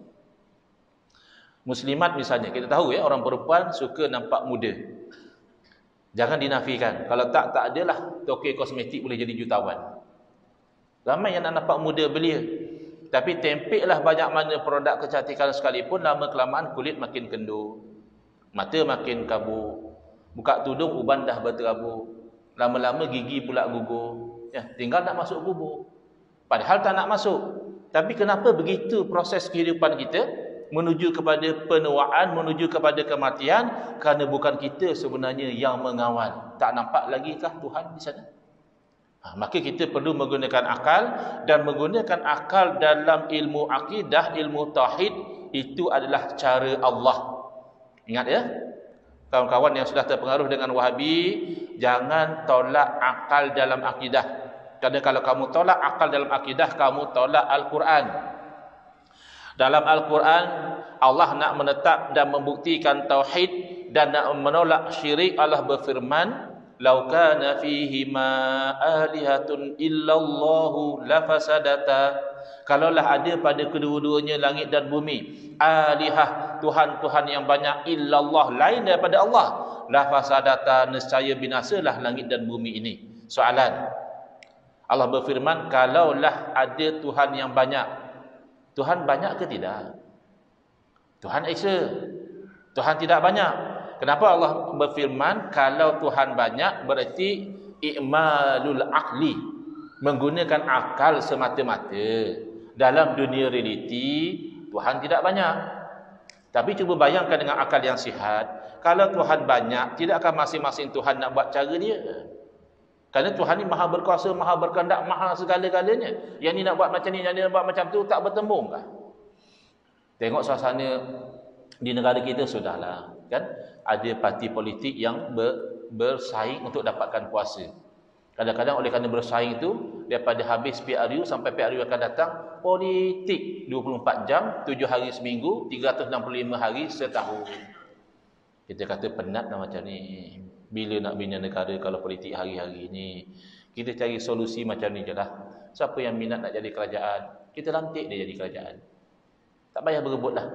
Muslimat misalnya, kita tahu ya, orang perempuan suka nampak muda. Jangan dinafikan. Kalau tak adalah tokey kosmetik boleh jadi jutawan. Ramai yang nak nampak muda belia. Tapi tempeklah banyak mana produk kecantikan sekalipun, lama kelamaan kulit makin kendur, mata makin kabur, buka tudung uban dah berterabur, lama-lama gigi pula gugur, ya, tinggal nak masuk kubur. Padahal tak nak masuk. Tapi kenapa begitu proses kehidupan kita menuju kepada penuaan, menuju kepada kematian? Kerana bukan kita sebenarnya yang mengawal. Tak nampak lagi kah Tuhan di sana? Maka kita perlu menggunakan akal, dan menggunakan akal dalam ilmu akidah, ilmu tauhid, itu adalah cara Allah. Ingat ya, kawan-kawan yang sudah terpengaruh dengan Wahabi, jangan tolak akal dalam akidah. Kerana kalau kamu tolak akal dalam akidah, kamu tolak Al-Quran. Dalam Al-Quran, Allah nak menetap dan membuktikan tauhid dan nak menolak syirik. Allah berfirman, "Lau kana fihima alihatun illallahu lafasadata." Kalaulah ada pada kedua-duanya langit dan bumi alihah, Tuhan-Tuhan yang banyak, illallah, lain daripada Allah, lafasadata, nescaya binasalah langit dan bumi ini. Soalan, Allah berfirman, kalaulah ada Tuhan yang banyak, Tuhan banyak ke tidak? Tuhan Esa, Tuhan tidak banyak. Kenapa Allah berfirman kalau Tuhan banyak? Berarti i'malul aqli, menggunakan akal semata-mata. Dalam dunia realiti Tuhan tidak banyak. Tapi cuba bayangkan dengan akal yang sihat, kalau Tuhan banyak, tidakkah masing-masing Tuhan nak buat cara dia? Kerana Tuhan ni maha berkuasa, maha berkehendak, maha segala-galanya. Yang ni nak buat macam ni, yang ni nak buat macam tu, tak bertembung kah? Tengok suasana di negara kita, sudahlah, kan? Ada parti politik yang bersaing untuk dapatkan kuasa. Kadang-kadang oleh kerana bersaing itu, daripada habis PRU sampai PRU akan datang, politik 24 jam, 7 hari seminggu, 365 hari setahun. Kita kata penat lah macam ni. Bila nak bina negara kalau politik hari-hari ni? Kita cari solusi macam ni je lah. Siapa yang minat nak jadi kerajaan, kita lantik dia jadi kerajaan. Tak payah berebut lah.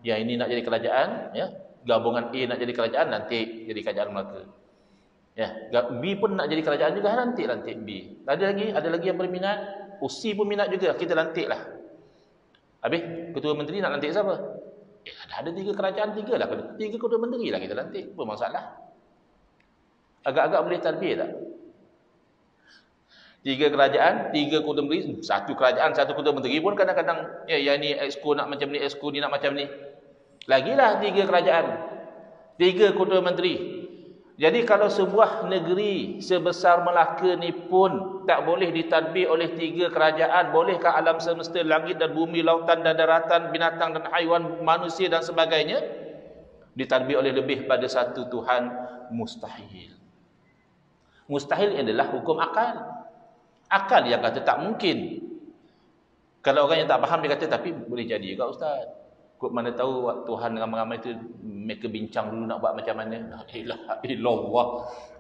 Yang ini nak jadi kerajaan, ya, gabungan A nak jadi kerajaan, lantik jadi kerajaan Melaka. Ya, B pun nak jadi kerajaan juga, lantik B. Ada lagi yang berminat, C pun minat juga, kita lantik lah. Habis ketua menteri nak lantik siapa? Ada 3 kerajaan, 3 lah, 3 ketua menteri lah kita lantik. Apa masalah? Agak-agak boleh tadbir tak? 3 kerajaan, 3 ketua menteri, 1 kerajaan, 1 ketua menteri pun kadang-kadang, ya, yang ni exco nak macam ni, exco ni nak macam ni. Lagilah 3 kerajaan, 3 ketua menteri. Jadi kalau sebuah negeri sebesar Melaka ni pun tak boleh ditadbir oleh 3 kerajaan, bolehkah alam semesta, langit dan bumi, lautan dan daratan, binatang dan haiwan, manusia dan sebagainya ditadbir oleh lebih pada satu Tuhan? Mustahil. Mustahil adalah hukum akal. Akal yang kata tak mungkin. Kalau orang yang tak faham dia kata tapi boleh jadi juga ustaz. Kok mana tahu Tuhan ramai-ramai tu mereka bincang dulu nak buat macam mana. La ilaha illallah.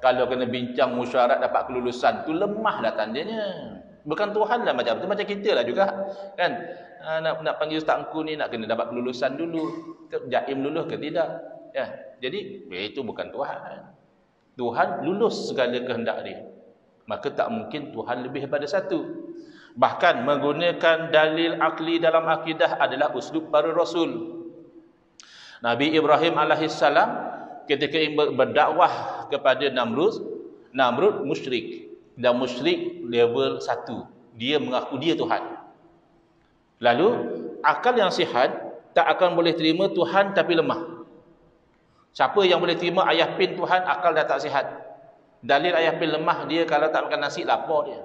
Kalau kena bincang musyarat dapat kelulusan tu lemahlah tandanya. Bukan Tuhan lah macam tu, macam kita lah juga. Kan? Nak panggil ustaz engku ni nak kena dapat kelulusan dulu. Jaim lulus ke tidak? Ya. Jadi itu bukan Tuhan. Tuhan lulus segala kehendak dia. Maka tak mungkin Tuhan lebih daripada satu. Bahkan menggunakan dalil akli dalam akidah adalah uslub para Rasul. Nabi Ibrahim alaihissalam ketika berdakwah kepada Namrud musyrik. Dan musyrik level 1. Dia mengaku dia Tuhan. Lalu akal yang sihat tak akan boleh terima Tuhan tapi lemah. Siapa yang boleh terima ayah pin Tuhan, akal dah tak sihat. Dalil ayah pin lemah, dia kalau tak makan nasi lapar dia.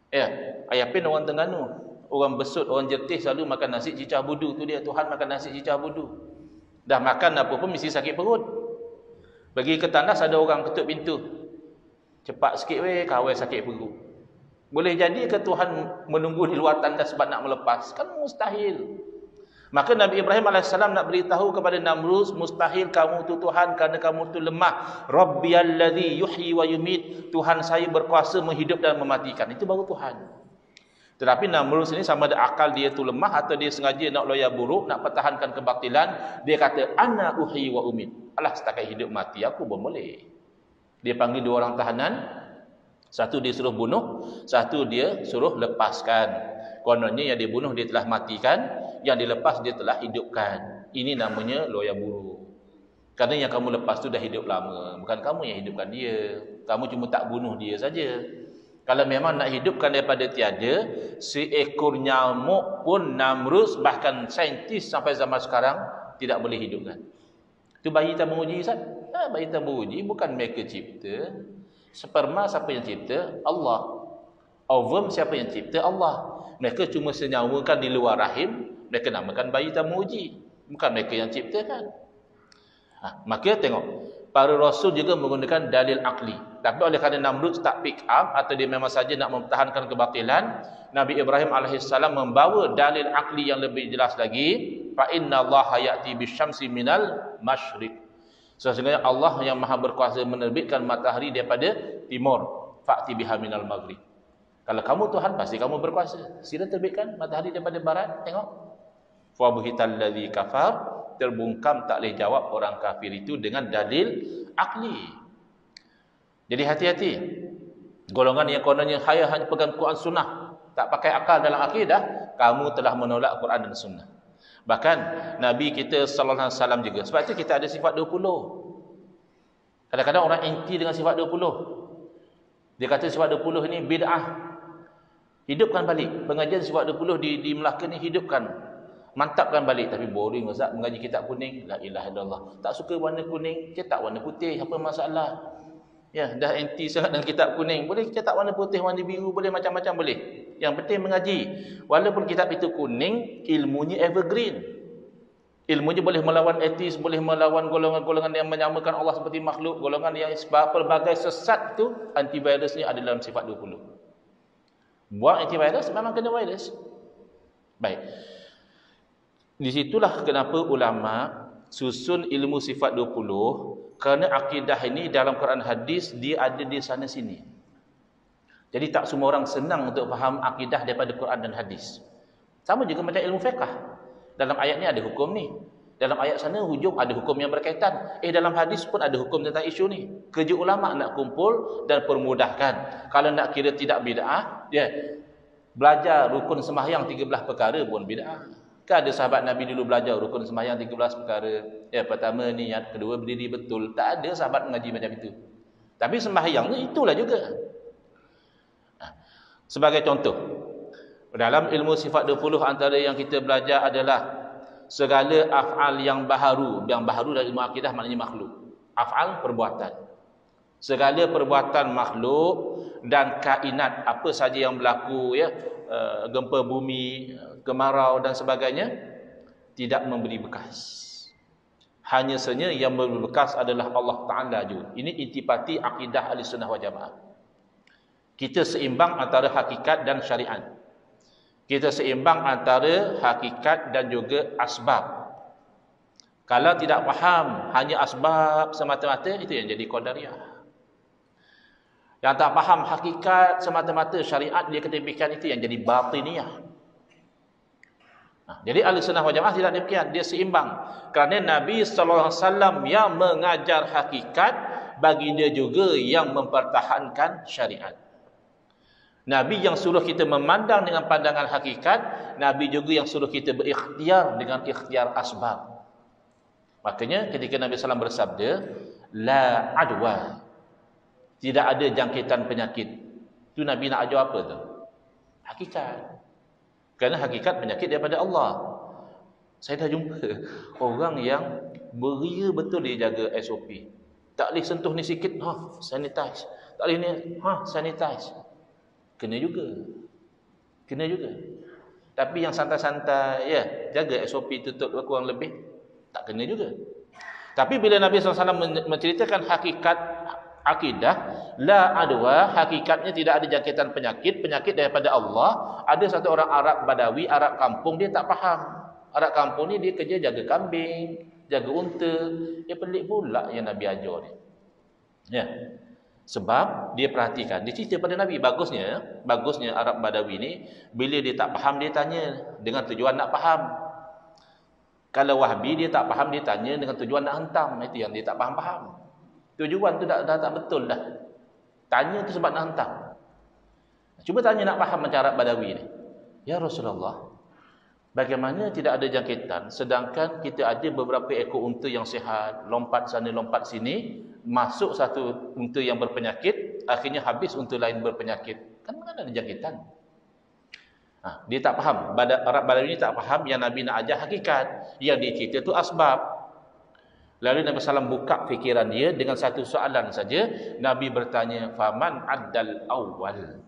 Ya, ayah pin orang Terengganu, orang Besut, orang Jertih selalu makan nasi cicah budu tu dia. Tuhan makan nasi cicah budu. Dah makan apa pun mesti sakit perut. Pergi ke tandas ada orang ketuk pintu. Cepat sikit weh, kawai sakit perut. Boleh jadi ke Tuhan menunggu di luar tandas sebab nak melepas? Kan mustahil. Maka Nabi Ibrahim AS nak beritahu kepada Namrud, mustahil kamu tu Tuhan kerana kamu tu lemah. Rabbiyalladzi yuhyi wa yumit. Tuhan saya berkuasa menghidup dan mematikan. Itu baru Tuhan. Tetapi Namrud sini sama ada akal dia tu lemah atau dia sengaja nak loya buruk, nak pertahankan kebatilan. Dia kata, ana uhyi wa umit. Alah, setakat hidup mati aku pun boleh. Dia panggil 2 orang tahanan. Satu dia suruh bunuh, satu dia suruh lepaskan. Kononnya yang dibunuh dia telah matikan, yang dilepas dia telah hidupkan. Ini namanya loya buruk. Karena yang kamu lepas tu dah hidup lama, bukan kamu yang hidupkan dia. Kamu cuma tak bunuh dia saja. Kalau memang nak hidupkan daripada tiada, seekor nyamuk pun Namrud, bahkan saintis sampai zaman sekarang tidak boleh hidupkan. Itu bayi tabung uji, Ustaz? Bayi tabung uji bukan mereka cipta. Sperma siapa yang cipta? Allah. Ovum siapa yang cipta? Allah. Mereka cuma senyawakan di luar rahim, mereka namakan bayi tabung uji. Bukan mereka yang ciptakan. Maka tengok, para rasul juga menggunakan dalil akli. Tapi oleh kerana Namrud tak pick up, atau dia memang saja nak mempertahankan kebatilan, Nabi Ibrahim AS membawa dalil akli yang lebih jelas lagi. Fa inna Allah ya'ti bisyamsi minal masyriq. Sesungguhnya Allah yang maha berkuasa menerbitkan matahari daripada timur. Fa'ti biha minal maghrib. Kalau kamu Tuhan, pasti kamu berkuasa. Sila terbitkan matahari daripada barat. Tengok. Fa buhital ladzi kafar. Terbungkam, tak boleh jawab orang kafir itu dengan dalil akli. Jadi hati-hati. Golongan yang kononnya hanya pegang Quran Sunnah, tak pakai akal dalam akidah, kamu telah menolak Quran dan Sunnah. Bahkan Nabi kita sallallahu alaihi wasallam juga. Sebab itu kita ada sifat 20. Kadang-kadang orang anti dengan sifat 20. Dia kata sifat 20 ini bid'ah. Hidupkan balik. Pengajian sifat 20 di Melaka ni hidupkan. Mantapkan balik. Tapi boring Ustaz mengaji kitab kuning. La ilaha illallah. Tak suka warna kuning, cetak warna putih. Apa masalah? Ya, dah anti sangat dengan kitab kuning. Boleh cetak warna putih, warna biru, boleh macam-macam boleh. Yang penting mengaji. Walaupun kitab itu kuning, ilmunya evergreen. Ilmunya boleh melawan etis, boleh melawan golongan-golongan yang menyamakan Allah seperti makhluk, golongan yang pelbagai sesat itu, antivirusnya ada dalam sifat 20. Buang antivirus, memang kena virus. Baik. Di situlah kenapa ulama susun ilmu sifat 20, kerana akidah ini dalam Quran hadis dia ada di sana sini. Jadi tak semua orang senang untuk faham akidah daripada Quran dan hadis. Sama juga macam ilmu fiqh. Dalam ayat ni ada hukum ni. Dalam ayat sana hujung ada hukum yang berkaitan. Dalam hadis pun ada hukum tentang isu ni. Kerja ulama nak kumpul dan permudahkan. Kalau nak kira tidak bid'ah, belajar rukun sembahyang 13 perkara pun bid'ah. Kan ada sahabat Nabi dulu belajar rukun sembahyang 13 perkara. Pertama niat, kedua berdiri betul. Tak ada sahabat mengaji macam itu. Tapi sembahyang ni itulah juga. Sebagai contoh, dalam ilmu sifat 20 antara yang kita belajar adalah segala af'al yang baharu. Yang baharu dalam ilmu akidah maknanya makhluk. Af'al perbuatan. Segala perbuatan makhluk dan kainat, apa saja yang berlaku, gempa bumi, kemarau dan sebagainya, tidak memberi bekas. Hanya saja yang memberi bekas adalah Allah Ta'ala juga. Ini intipati akidah Ahlussunnah wal Jamaah. Kita seimbang antara hakikat dan syariat. Kita seimbang antara hakikat dan juga asbab. Kalau tidak faham hanya asbab semata-mata, itu yang jadi qadariyah. Yang tak faham hakikat semata-mata syariat dia ketepikan, itu yang jadi batiniyah. Jadi Ahlussunnah wal Jamaah tidak demikian, dia seimbang. Kerana Nabi sallallahu alaihi wasallam yang mengajar hakikat, baginda juga yang mempertahankan syariat. Nabi yang suruh kita memandang dengan pandangan hakikat, Nabi juga yang suruh kita berikhtiar dengan ikhtiar asbab. Makanya ketika Nabi SAW bersabda, la adwa, tidak ada jangkitan penyakit. Itu Nabi nak ajar apa tu? Hakikat. Kerana hakikat penyakit daripada Allah. Saya dah jumpa orang yang beria betul dia jaga SOP. Tak boleh sentuh ni sikit, sanitize. Tak boleh ni, sanitize. Kena juga. Kena juga. Tapi yang santai-santai, jaga SOP tutup kurang lebih, tak kena juga. Tapi bila Nabi SAW menceritakan hakikat akidah, la adwa, hakikatnya tidak ada jangkitan penyakit, penyakit daripada Allah. Ada satu orang Arab Badawi, Arab kampung, dia tak faham. Arab kampung ni dia kerja jaga kambing, jaga unta. Dia pelik pula yang Nabi ajar ni. Sebab dia perhatikan, dia cerita pada Nabi, bagusnya Arab Badawi ni, bila dia tak faham dia tanya dengan tujuan nak faham. Kalau Wahbi dia tak faham dia tanya dengan tujuan nak hentam, itu yang dia tak faham-faham. Tujuan tu dah tak betul dah. Tanya tu sebab nak hentam. Cuba tanya nak faham macam Arab Badawi ni. Ya Rasulullah, bagaimana tidak ada jangkitan sedangkan kita ada beberapa ekor unta yang sihat, lompat sana lompat sini, masuk satu unta yang berpenyakit, akhirnya habis unta lain berpenyakit. Kan mana ada jangkitan? Dia tak faham. Arab Badawi ni tak faham yang Nabi nak ajar hakikat. Yang dia cerita tu asbab. Lalu Nabi SAW buka fikiran dia dengan satu soalan saja. Nabi bertanya, faman addal awal.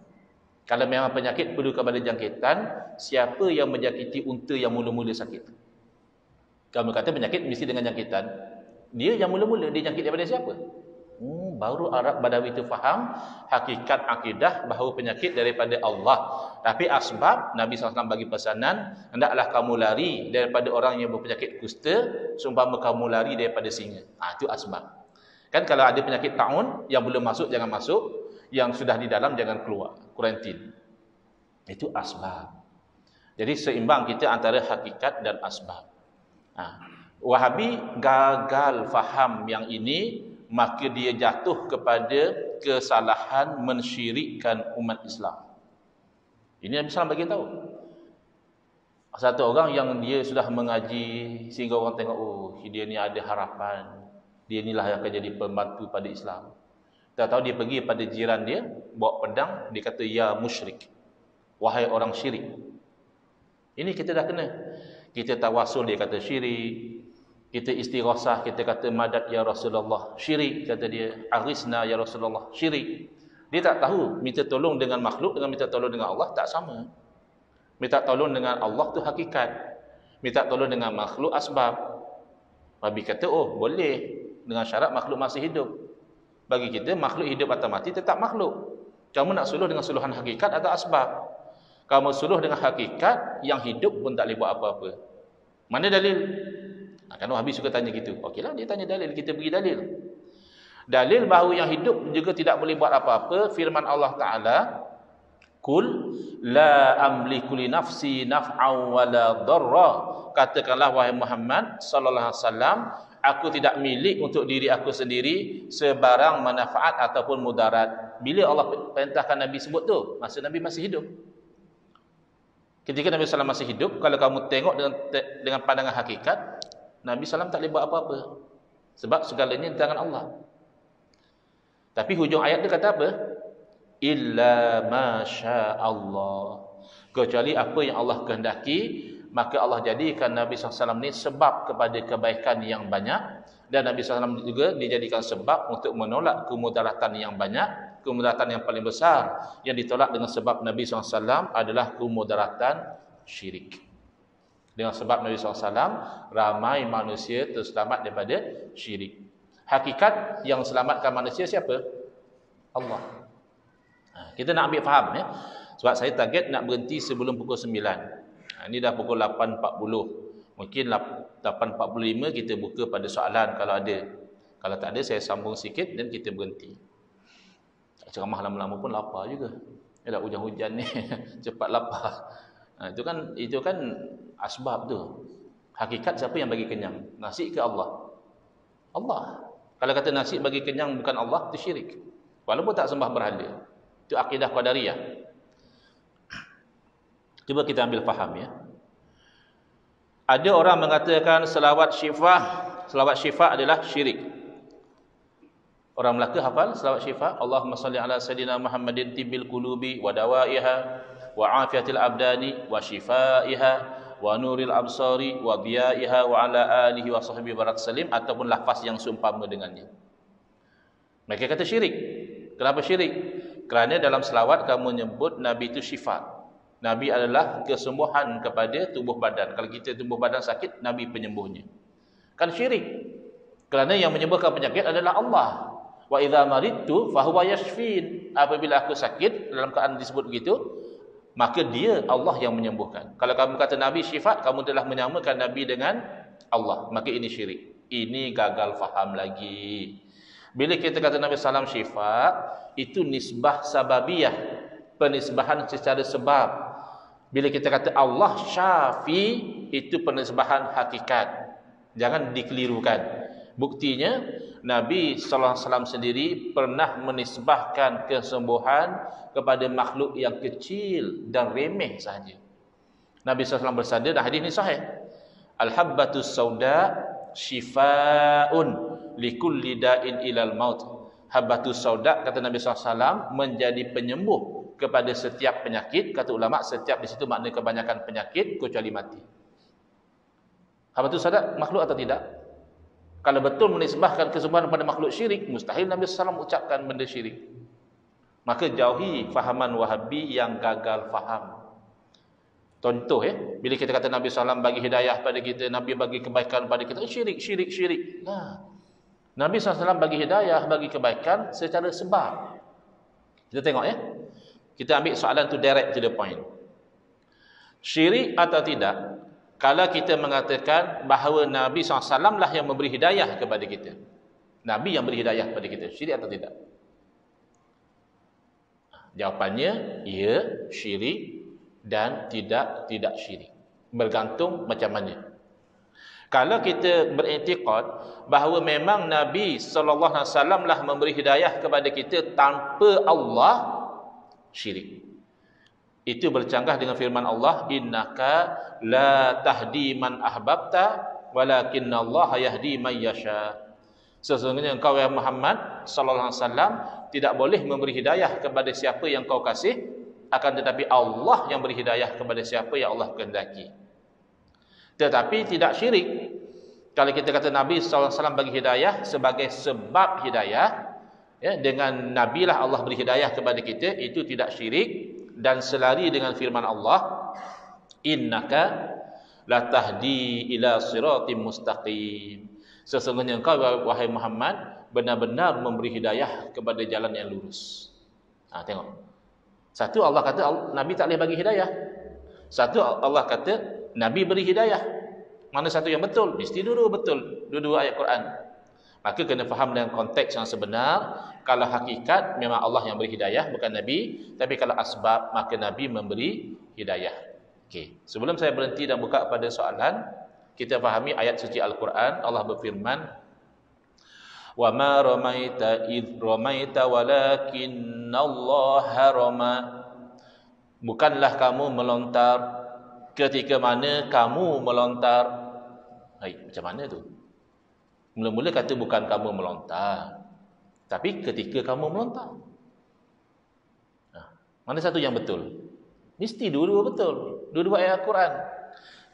Kalau memang penyakit perlu kepada jangkitan, siapa yang menjangkiti unta yang mula-mula sakit? Kamu kata penyakit mesti dengan jangkitan. Dia yang mula-mula, dia jangkit daripada siapa? Baru Arab Badawi itu faham hakikat akidah bahawa penyakit daripada Allah. Tapi asbab, Nabi SAW bagi pesanan, hendaklah kamu lari daripada orang yang berpenyakit kusta, seumpama kamu lari daripada singa. Itu asbab. Kan kalau ada penyakit taun, yang belum masuk jangan masuk, yang sudah di dalam jangan keluar, kuarantin. Itu asbab. Jadi seimbang kita antara hakikat dan asbab. Wahabi gagal faham yang ini, maka dia jatuh kepada kesalahan mensyirikkan umat Islam. Ini Nabi SAW bagi tahu. Satu orang yang dia sudah mengaji sehingga orang tengok, dia ni ada harapan, dia inilah yang akan jadi pembantu pada Islam. Tak tahu dia pergi pada jiran dia, bawa pedang, dia kata, ya musyrik, wahai orang syirik. Ini kita dah kena. Kita tawasul, dia kata syirik. Kita istighasah, kita kata madad ya Rasulullah, syirik, kata dia. Aghithna ya Rasulullah, syirik. Dia tak tahu minta tolong dengan makhluk dengan minta tolong dengan Allah tak sama. Minta tolong dengan Allah tu hakikat, minta tolong dengan makhluk asbab. Nabi kata, boleh dengan syarat makhluk masih hidup. Bagi kita makhluk hidup atau mati tetap makhluk. Kamu nak suluh dengan suluhan hakikat atau asbab? Kamu suluh dengan hakikat, yang hidup pun tak boleh buat apa-apa. Mana dalil? Kan Wahabi suka tanya gitu. Okeylah, dia tanya dalil, kita bagi dalil. Dalil bahawa yang hidup juga tidak boleh buat apa-apa. Firman Allah Ta'ala, Kul la amliku li nafsi naf'an wa la dharra. Katakanlah wahai Muhammad sallallahu alaihi wasallam, aku tidak milik untuk diri aku sendiri sebarang manfaat ataupun mudarat. Bila Allah perintahkan Nabi sebut tu? Masa Nabi masih hidup. Ketika Nabi SAW masih hidup, kalau kamu tengok dengan pandangan hakikat, Nabi SAW tak boleh buat apa-apa. Sebab segalanya di tangan Allah. Tapi hujung ayat dia kata apa? Illa masya Allah. Kecuali apa yang Allah kehendaki, maka Allah jadikan Nabi SAW ni sebab kepada kebaikan yang banyak. Dan Nabi SAW juga dijadikan sebab untuk menolak kemudaratan yang banyak. Kemudaratan yang paling besar yang ditolak dengan sebab Nabi SAW adalah kemudaratan syirik. Dengan sebab Nabi SAW, ramai manusia terselamat daripada syirik. Hakikat yang selamatkan manusia siapa? Allah. Kita nak ambil faham ya. Sebab saya target nak berhenti sebelum pukul 9. Ini dah pukul 8.40. Mungkin 8.45 kita buka pada soalan kalau ada. Kalau tak ada, saya sambung sikit dan kita berhenti. Ceramah lama-lama pun lapar juga. Ya dah hujan-hujan ni cepat lapar. Itu kan asbab tu. Hakikat siapa yang bagi kenyang? Nasi ke Allah? Allah. Kalau kata nasi bagi kenyang bukan Allah, itu syirik. Walaupun tak sembah berhala. Itu akidah qadariyah. Cuba kita ambil faham ya. Ada orang mengatakan selawat syifa adalah syirik. Orang Melaka hafal selawat syifa, Allahumma salli ala sayyidina Muhammadin tibbil qulubi wa dawaiha wa afiyatil abdani wa shifaiha wa nuril absari wa diyaiha wa ala alihi wa sahbihi barak salim, ataupun lafaz yang seumpama dengannya. Mereka kata syirik. Kenapa syirik? Kerana dalam selawat kamu menyebut Nabi itu syifa. Nabi adalah kesembuhan kepada tubuh badan. Kalau kita tubuh badan sakit, Nabi penyembuhnya. Kan syirik. Kerana yang menyembuhkan penyakit adalah Allah. Wa idza maridtu fa huwa yashfin. Apabila aku sakit, dalam keadaan disebut begitu, maka dia Allah yang menyembuhkan. Kalau kamu kata Nabi syifa, kamu telah menyamakan Nabi dengan Allah. Maka ini syirik. Ini gagal faham lagi. Bila kita kata Nabi SAW syifa, itu nisbah sababiyah, penisbahan secara sebab. Bila kita kata Allah syafi, itu penisbahan hakikat. Jangan dikelirukan. Buktinya Nabi SAW sendiri pernah menisbahkan kesembuhan kepada makhluk yang kecil dan remeh sahaja. Nabi SAW bersabda dan hadis ini sahih. Al-habbatus sauda shifaun likulli da'in ilal maut. Habbatus sauda, kata Nabi SAW, menjadi penyembuh kepada setiap penyakit. Kata ulama, setiap di situ makna kebanyakan penyakit kecuali mati. Habbatus sauda makhluk atau tidak? Kalau betul menisbahkan kesembuhan pada makhluk syirik, mustahil Nabi SAW ucapkan benda syirik. Maka jauhi fahaman Wahabi yang gagal faham. Contoh bila kita kata Nabi SAW bagi hidayah pada kita, Nabi bagi kebaikan pada kita, syirik. Nah, Nabi SAW bagi hidayah, bagi kebaikan secara sebab. Kita tengok kita ambil soalan tu direct to the point. Syirik atau tidak, kalau kita mengatakan bahawa Nabi SAW lah yang memberi hidayah kepada kita, Nabi yang beri hidayah kepada kita, syirik atau tidak? Jawapannya, ya, syirik dan tidak syirik. Bergantung macam mana. Kalau kita beriktikad bahawa memang Nabi SAW lah memberi hidayah kepada kita tanpa Allah, syirik. Itu bercanggah dengan firman Allah, innaka la tahdi man ahbabta walakinallaha yahdi man yasha. Sesungguhnya engkau ya Muhammad sallallahu alaihi wasallam tidak boleh memberi hidayah kepada siapa yang kau kasih, akan tetapi Allah yang beri hidayah kepada siapa yang Allah kehendaki. Tetapi tidak syirik. Kalau kita kata Nabi SAW bagi hidayah sebagai sebab hidayah, dengan Nabi lah Allah beri hidayah kepada kita, itu tidak syirik dan selari dengan firman Allah, innaka la tahdi ila siratim mustaqim. Sesungguhnya engkau wahai Muhammad benar-benar memberi hidayah kepada jalan yang lurus. Tengok. Satu Allah kata Nabi tak boleh bagi hidayah. Satu Allah kata Nabi beri hidayah. Mana satu yang betul? Mesti dua-dua betul. Dua-dua ayat Quran. Maka kena faham dengan konteks yang sebenar. Kalau hakikat memang Allah yang beri hidayah, bukan Nabi. Tapi kalau asbab, maka Nabi memberi hidayah. Okey. Sebelum saya berhenti dan buka pada soalan, kita fahami ayat suci Al-Quran. Allah berfirman, wa ma ramaita id ramaita walakinallaha rama. Bukanlah kamu melontar ketika mana kamu melontar. Macam mana tu? Mula-mula kata bukan kamu melontar, tapi ketika kamu melontar. Mana satu yang betul? Mesti dua-dua betul. Dua-dua ayat Al-Quran.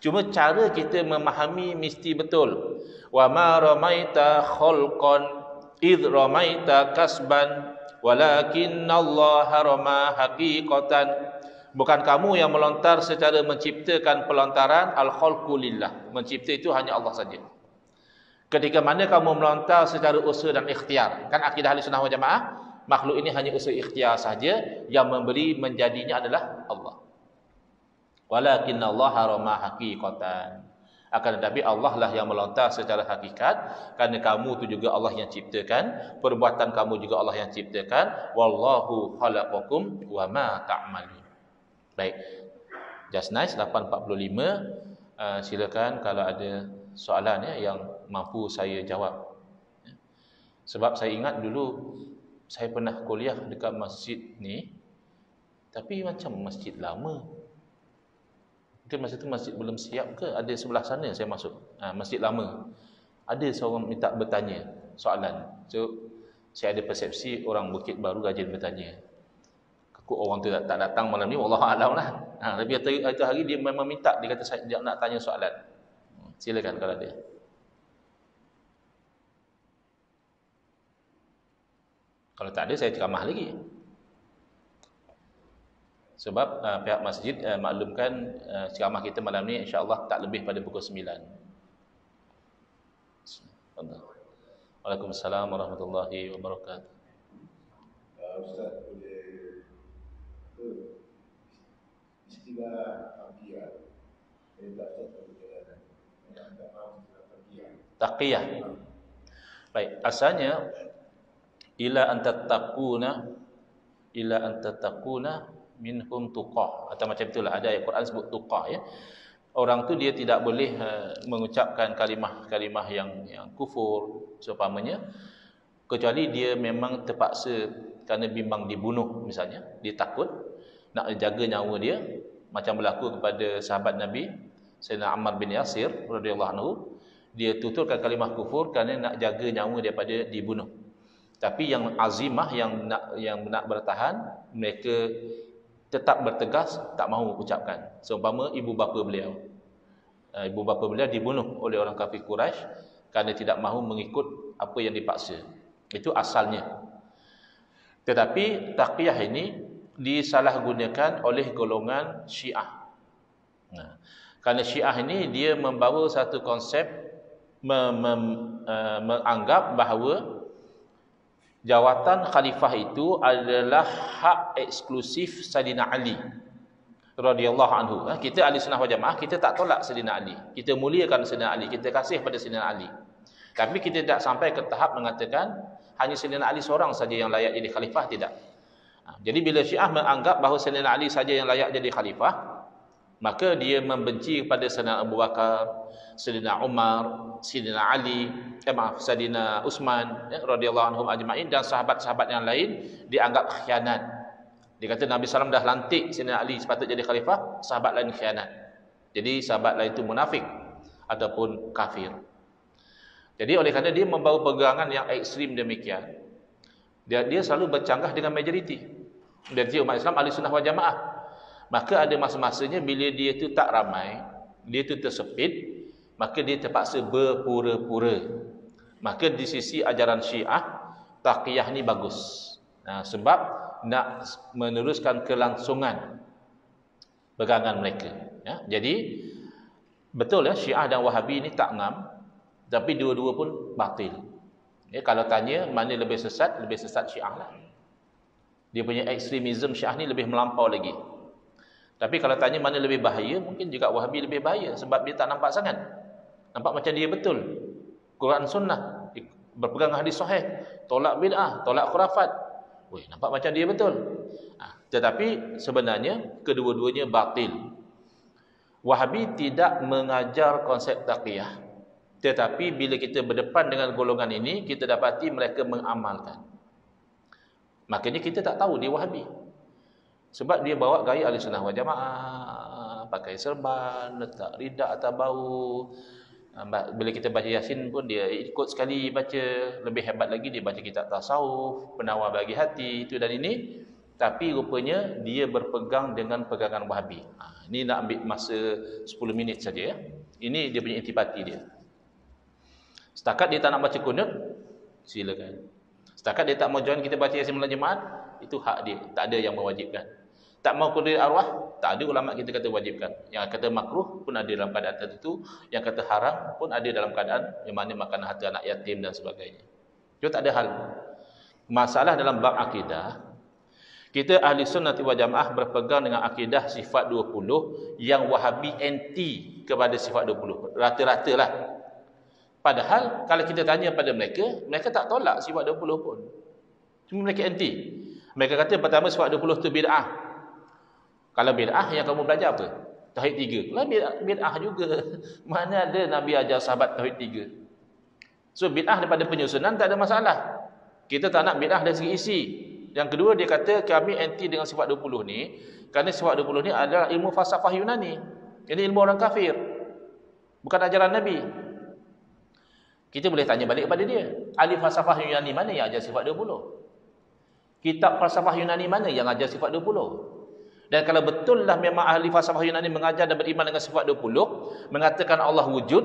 Cuma cara kita memahami mesti betul. Wa ma ramaita khalqan id ramaita kasban walakinallaha rama haqiqatan. Bukan kamu yang melontar secara menciptakan pelontaran, al-khalqu lillah. Mencipta itu hanya Allah saja. Ketika mana kamu melontar secara usaha dan ikhtiar, kan akidah Ahlussunnah wal Jamaah, makhluk ini hanya usaha ikhtiar saja, yang memberi menjadinya adalah Allah. Walakinallaha rama haqiqatan. Akan tetapi Allah lah yang melontar secara hakikat, kerana kamu tu juga Allah yang ciptakan, perbuatan kamu juga Allah yang ciptakan. Wallahu khalaqakum wa ma ta'malun. Baik. Just nice 8.45. Silakan kalau ada soalan yang mampu saya jawab. Sebab saya ingat dulu saya pernah kuliah dekat masjid ni, tapi macam masjid lama. Mungkin masa tu masjid belum siap ke, ada sebelah sana saya masuk. Masjid lama. Ada seorang minta bertanya soalan. So saya ada persepsi orang Bukit Baru rajin bertanya. Kok orang tu tak datang malam ni, wallahualam lah. Tapi itu hari dia memang minta, dia kata dia nak tanya soalan. Silakan kalau ada. Kalau tak ada, saya ceramah lagi. Sebab pihak masjid maklumkan ceramah kita malam ni insya-Allah tak lebih pada pukul 9. Waalaikumsalam warahmatullahi wabarakatuh. Ustaz, istilah taqiyah. Baik, asalnya ila antattaquna minhum tuqah, atau macam itulah, ada ayat Quran sebut tuqah ya. Orang tu dia tidak boleh mengucapkan kalimah-kalimah yang kufur seumpamanya, kecuali dia memang terpaksa kerana bimbang dibunuh misalnya, dia takut nak jaga nyawa dia, macam berlaku kepada sahabat Nabi Sayyidina Ammar bin Yasir radhiyallahu anhu. Dia tuturkan kalimah kufur kerana nak jaga nyawa daripada dibunuh. Tapi yang azimah, yang nak bertahan, mereka tetap bertegas tak mahu ucapkan. Seumpama ibu bapa beliau. Ibu bapa beliau dibunuh oleh orang kafir Quraisy kerana tidak mahu mengikut apa yang dipaksa. Itu asalnya. Tetapi taqiyah ini disalahgunakan oleh golongan Syiah. Kerana Syiah ini dia membawa satu konsep menganggap bahawa jawatan khalifah itu adalah hak eksklusif Sayyidina Ali radhiyallahu anhu. Kita ahli sunnah wal jamaah, kita tak tolak Sayyidina Ali. Kita muliakan Sayyidina Ali, kita kasih pada Sayyidina Ali. Tapi kita tidak sampai ke tahap mengatakan hanya Sayyidina Ali seorang saja yang layak jadi khalifah, tidak. Jadi bila Syiah menganggap bahawa Sayyidina Ali saja yang layak jadi khalifah, maka dia membenci kepada Sayyidina Abu Bakar, Sayyidina Umar, Sayyidina Ali, Sayyidina Utsman radhiyallahu anhum ajma'in, dan sahabat-sahabat yang lain dianggap khianat. Dia kata Nabi SAW dah lantik Sayyidina Ali sepatutnya jadi khalifah, sahabat lain khianat. Jadi sahabat lain itu munafik ataupun kafir. Jadi oleh kerana dia membawa pegangan yang ekstrim demikian, dia selalu bercanggah dengan majoriti. Majoriti umat Islam ahli sunnah wal jamaah. Maka ada masa-masanya bila dia tu tak ramai, dia tu tersepit, maka dia terpaksa berpura-pura. Maka di sisi ajaran Syiah, taqiyah ni bagus. Sebab nak meneruskan kelangsungan pegangan mereka. Jadi betul Syiah dan Wahabi ni tak ngam, tapi dua-dua pun batil. Kalau tanya mana lebih sesat Syiah lah. Dia punya ekstremisme Syiah ni lebih melampau lagi. Tapi kalau tanya mana lebih bahaya, mungkin juga Wahabi lebih bahaya sebab dia tak nampak sangat. Nampak macam dia betul. Quran sunnah, berpegang hadis sahih, tolak bid'ah, tolak khurafat. Nampak macam dia betul. Tetapi sebenarnya kedua-duanya batil. Wahabi tidak mengajar konsep taqiyah. Tetapi bila kita berdepan dengan golongan ini, kita dapati mereka mengamalkan. Makanya kita tak tahu dia Wahabi. Sebab dia bawa gaya ahli sunnah wal jamaah, pakai serban, letak ridak atas bahu. Bila kita baca Yasin pun dia ikut sekali baca. Lebih hebat lagi dia baca kitab tasawuf, penawar bagi hati, itu dan ini. Tapi rupanya dia berpegang dengan pegangan Wahabi. Ini nak ambil masa 10 minit saja ya. Ini dia punya intipati dia. Setakat dia tak nak baca kunut, silakan. Setakat dia tak mau join kita baca Yasin malam Jumaat, itu hak dia. Tak ada yang mewajibkan. Tak mau kudir arwah, tak ada ulama kita kata wajibkan. Yang kata makruh pun ada dalam keadaan tertentu, yang kata haram pun ada dalam keadaan yang mana makan harta anak yatim dan sebagainya. Itu tak ada hal. Masalah dalam bab akidah, kita ahli sunnah wal jamaah berpegang dengan akidah sifat 20 yang Wahabi anti kepada sifat 20. Rata-rata lah. Padahal kalau kita tanya pada mereka, mereka tak tolak sifat 20 pun. Cuma mereka anti. Mereka kata pertama sifat 20 itu bid'ah. Kalau bid'ah yang kamu belajar apa? Tauhid 3. Lah bid'ah juga. Mana ada Nabi ajar sahabat tauhid 3. So bid'ah daripada penyusunan tak ada masalah. Kita tak nak bid'ah dari segi isi. Yang kedua dia kata kami anti dengan sifat 20 ni kerana sifat 20 ni adalah ilmu falsafah Yunani. Ini ilmu orang kafir. Bukan ajaran Nabi. Kita boleh tanya balik kepada dia. Ahli falsafah Yunani mana yang ajar sifat 20? Kitab falsafah Yunani mana yang ajar sifat 20? Dan kalau betul lah memang ahli falsafah Yunani mengajar dan beriman dengan sifat 20, mengatakan Allah wujud,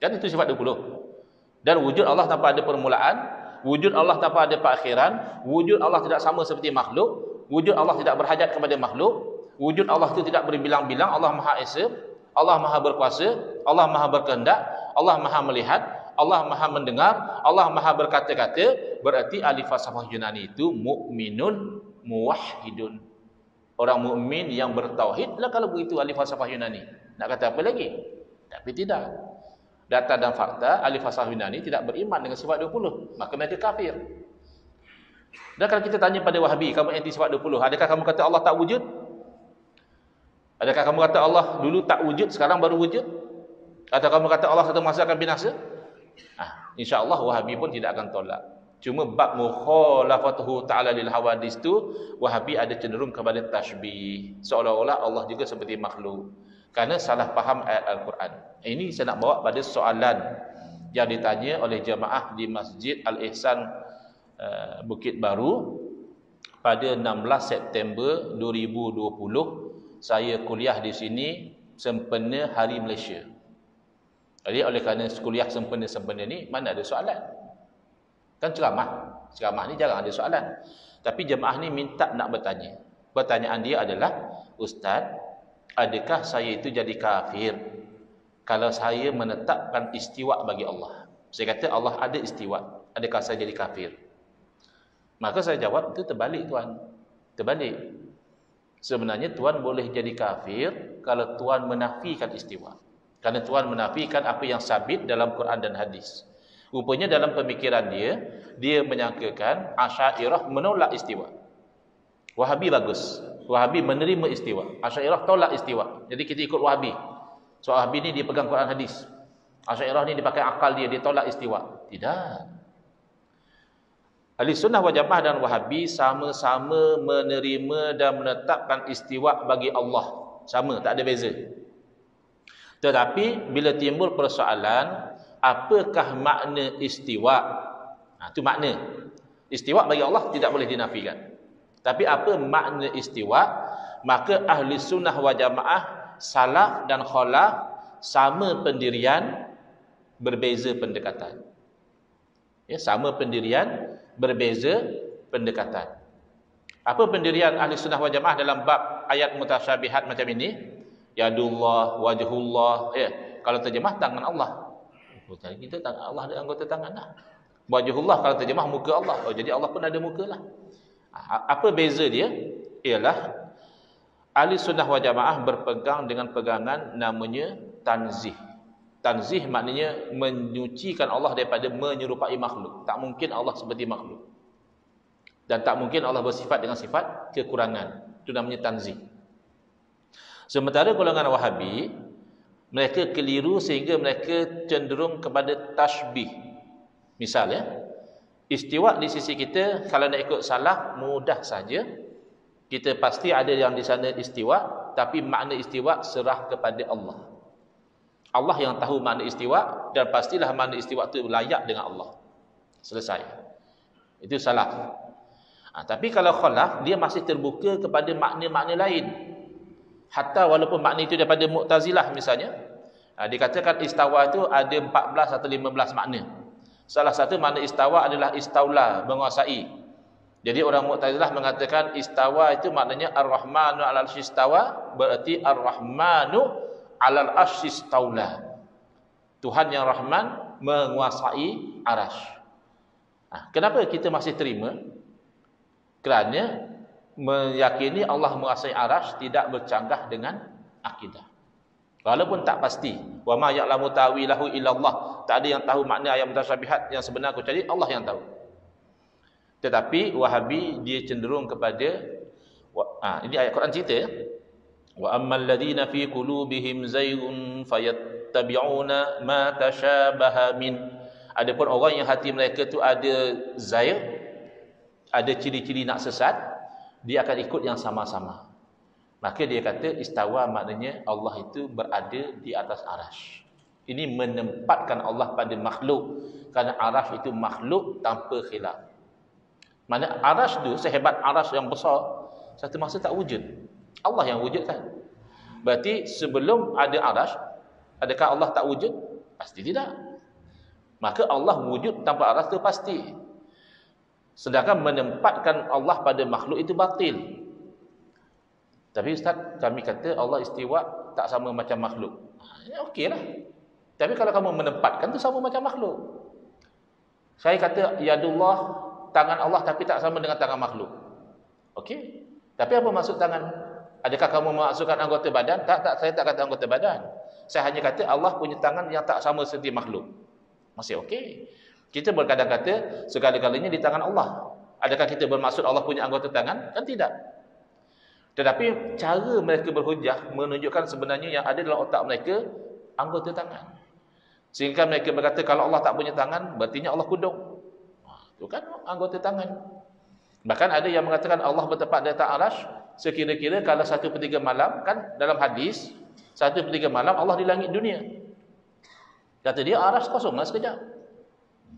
kan itu sifat 20. Dan wujud Allah tanpa ada permulaan, wujud Allah tanpa ada perakhiran, wujud Allah tidak sama seperti makhluk, wujud Allah tidak berhajat kepada makhluk, wujud Allah itu tidak berbilang-bilang, Allah Maha Esa, Allah Maha Berkuasa, Allah Maha Berkehendak, Allah Maha Melihat, Allah Maha Mendengar, Allah Maha Berkata-kata. Berarti ahli falsafah Yunani itu mukminun muwahhidun. Orang mukmin yang bertauhid lah kalau begitu ahli falsafah Yunani. Nak kata apa lagi? Tapi tidak. Data dan fakta, ahli falsafah Yunani tidak beriman dengan sifat 20. Maka mereka kafir. Dan kalau kita tanya pada Wahabi, kamu anti sifat 20, adakah kamu kata Allah tak wujud? Adakah kamu kata Allah dulu tak wujud, sekarang baru wujud? Atau kamu kata Allah satu masa akan binasa? InsyaAllah Wahabi pun tidak akan tolak. Cuma bab mukhalafatuhu ta'ala lil hawadis tu Wahabi ada cenderung kepada tashbih, seolah-olah Allah juga seperti makhluk, kerana salah faham ayat Al-Quran. Ini saya nak bawa pada soalan yang ditanya oleh jemaah di Masjid Al-Ihsan Bukit Baru pada 16 September 2020. Saya kuliah di sini sempena Hari Malaysia. Jadi oleh kerana kuliah sempena-sempena ni, mana ada soalan? Kan ceramah ni jarang ada soalan. Tapi jemaah ni minta nak bertanya. Pertanyaan dia adalah, Ustaz, adakah saya itu jadi kafir kalau saya menetapkan istiwa bagi Allah? Saya kata Allah ada istiwa, adakah saya jadi kafir? Maka saya jawab, itu terbalik tuan. Terbalik. Sebenarnya tuan boleh jadi kafir kalau tuan menafikan istiwa. Kerana tuan menafikan apa yang sabit dalam Quran dan hadis. Rupanya dalam pemikiran dia menyangkakan Asy'ariyah menolak istiwa. Wahabi bagus. Wahabi menerima istiwa. Asy'ariyah tolak istiwa. Jadi kita ikut Wahabi. So Wahabi ni dia pegang Quran hadis. Asy'ariyah ni dia pakai akal dia tolak istiwa. Tidak. Ahli Sunnah wal Jamaah dan Wahabi sama-sama menerima dan menetapkan istiwa bagi Allah. Sama, tak ada beza. Tetapi bila timbul persoalan, apakah makna istiwa? Itu makna. Istiwa bagi Allah tidak boleh dinafikan. Tapi apa makna istiwa? Maka Ahli Sunnah wal Jamaah, salaf dan khalaf sama pendirian, berbeza pendekatan. Ya, sama pendirian, berbeza pendekatan. Apa pendirian Ahli Sunnah wal Jamaah dalam bab ayat mutasyabihat macam ini? Yadullah, wajhullah. Ya, kalau terjemah tangan Allah. Kita tangan Allah ada anggota tangan lah. Wajhullah kalau terjemah muka Allah. Oh, jadi Allah pun ada muka lah. Apa beza dia? Ialah Ahli Sunnah wal Jamaah berpegang dengan pegangan namanya tanzih. Tanzih maknanya menyucikan Allah daripada menyerupai makhluk. Tak mungkin Allah seperti makhluk. Dan tak mungkin Allah bersifat dengan sifat kekurangan. Itu namanya tanzih. Sementara golongan Wahabi, mereka keliru sehingga mereka cenderung kepada tashbih. Misal ya, istiwa di sisi kita, kalau nak ikut salaf, mudah saja. Kita pasti ada yang di sana istiwa, tapi makna istiwa serah kepada Allah. Allah yang tahu makna istiwa, dan pastilah makna istiwa itu layak dengan Allah. Selesai. Itu salaf. Tapi kalau khalaf, dia masih terbuka kepada makna-makna lain. Hatta walaupun makna itu daripada Mu'tazilah misalnya. Dikatakan istawa itu ada 14 atau 15 makna. Salah satu makna istawa adalah istaula, menguasai. Jadi orang Mu'tazilah mengatakan istawa itu maknanya Ar-Rahmanu 'alal 'arsy istawa, berarti Ar-Rahmanu 'alal 'arsy istaula. Tuhan yang Rahman menguasai arasy. Kenapa kita masih terima? Kerana meyakini Allah menguasai arasy tidak bercanggah dengan akidah. Walaupun tak pasti. Wa ma ya'lamu ta'wilahu illallah. Tak ada yang tahu makna ayat mutasyabihat yang sebenar kecuali Allah yang tahu. Tetapi Wahabi dia cenderung kepada ini ayat Quran cerita ya. Wa ammal ladzina fi qulubihim zaygun fayattabi'una ma tashabaha min. Adapun orang yang hati mereka tu ada zayg, ada ciri-ciri nak sesat, dia akan ikut yang sama-sama. Maka dia kata istawa maknanya Allah itu berada di atas arasy. Ini menempatkan Allah pada makhluk, kerana arasy itu makhluk tanpa khilaf. Mana arasy tu sehebat arasy yang besar, satu masa tak wujud. Allah yang wujudkan. Berarti sebelum ada arasy, adakah Allah tak wujud? Pasti tidak. Maka Allah wujud tanpa arasy itu pasti. Sedangkan menempatkan Allah pada makhluk itu batil. Tapi Ustaz, kami kata Allah istiwa tak sama macam makhluk. Ya okeylah. Tapi kalau kamu menempatkan tu sama macam makhluk. Saya kata yadullah, tangan Allah tapi tak sama dengan tangan makhluk. Okey. Tapi apa maksud tangan? Adakah kamu maksudkan anggota badan? Tak, saya tak kata anggota badan. Saya hanya kata Allah punya tangan yang tak sama seperti makhluk. Masih okey. Kita berkadang kata segala-galanya di tangan Allah. Adakah kita bermaksud Allah punya anggota tangan? Kan tidak. Tetapi cara mereka berhujah menunjukkan sebenarnya yang ada dalam otak mereka anggota tangan. Sehingga mereka berkata kalau Allah tak punya tangan, berartinya Allah kudung. Itu kan anggota tangan. Bahkan ada yang mengatakan Allah bertempat di atas arasy sekira-kira kalau 1/3 malam, kan dalam hadis 1/3 malam Allah di langit dunia. Kata dia arasy kosonglah sekejap.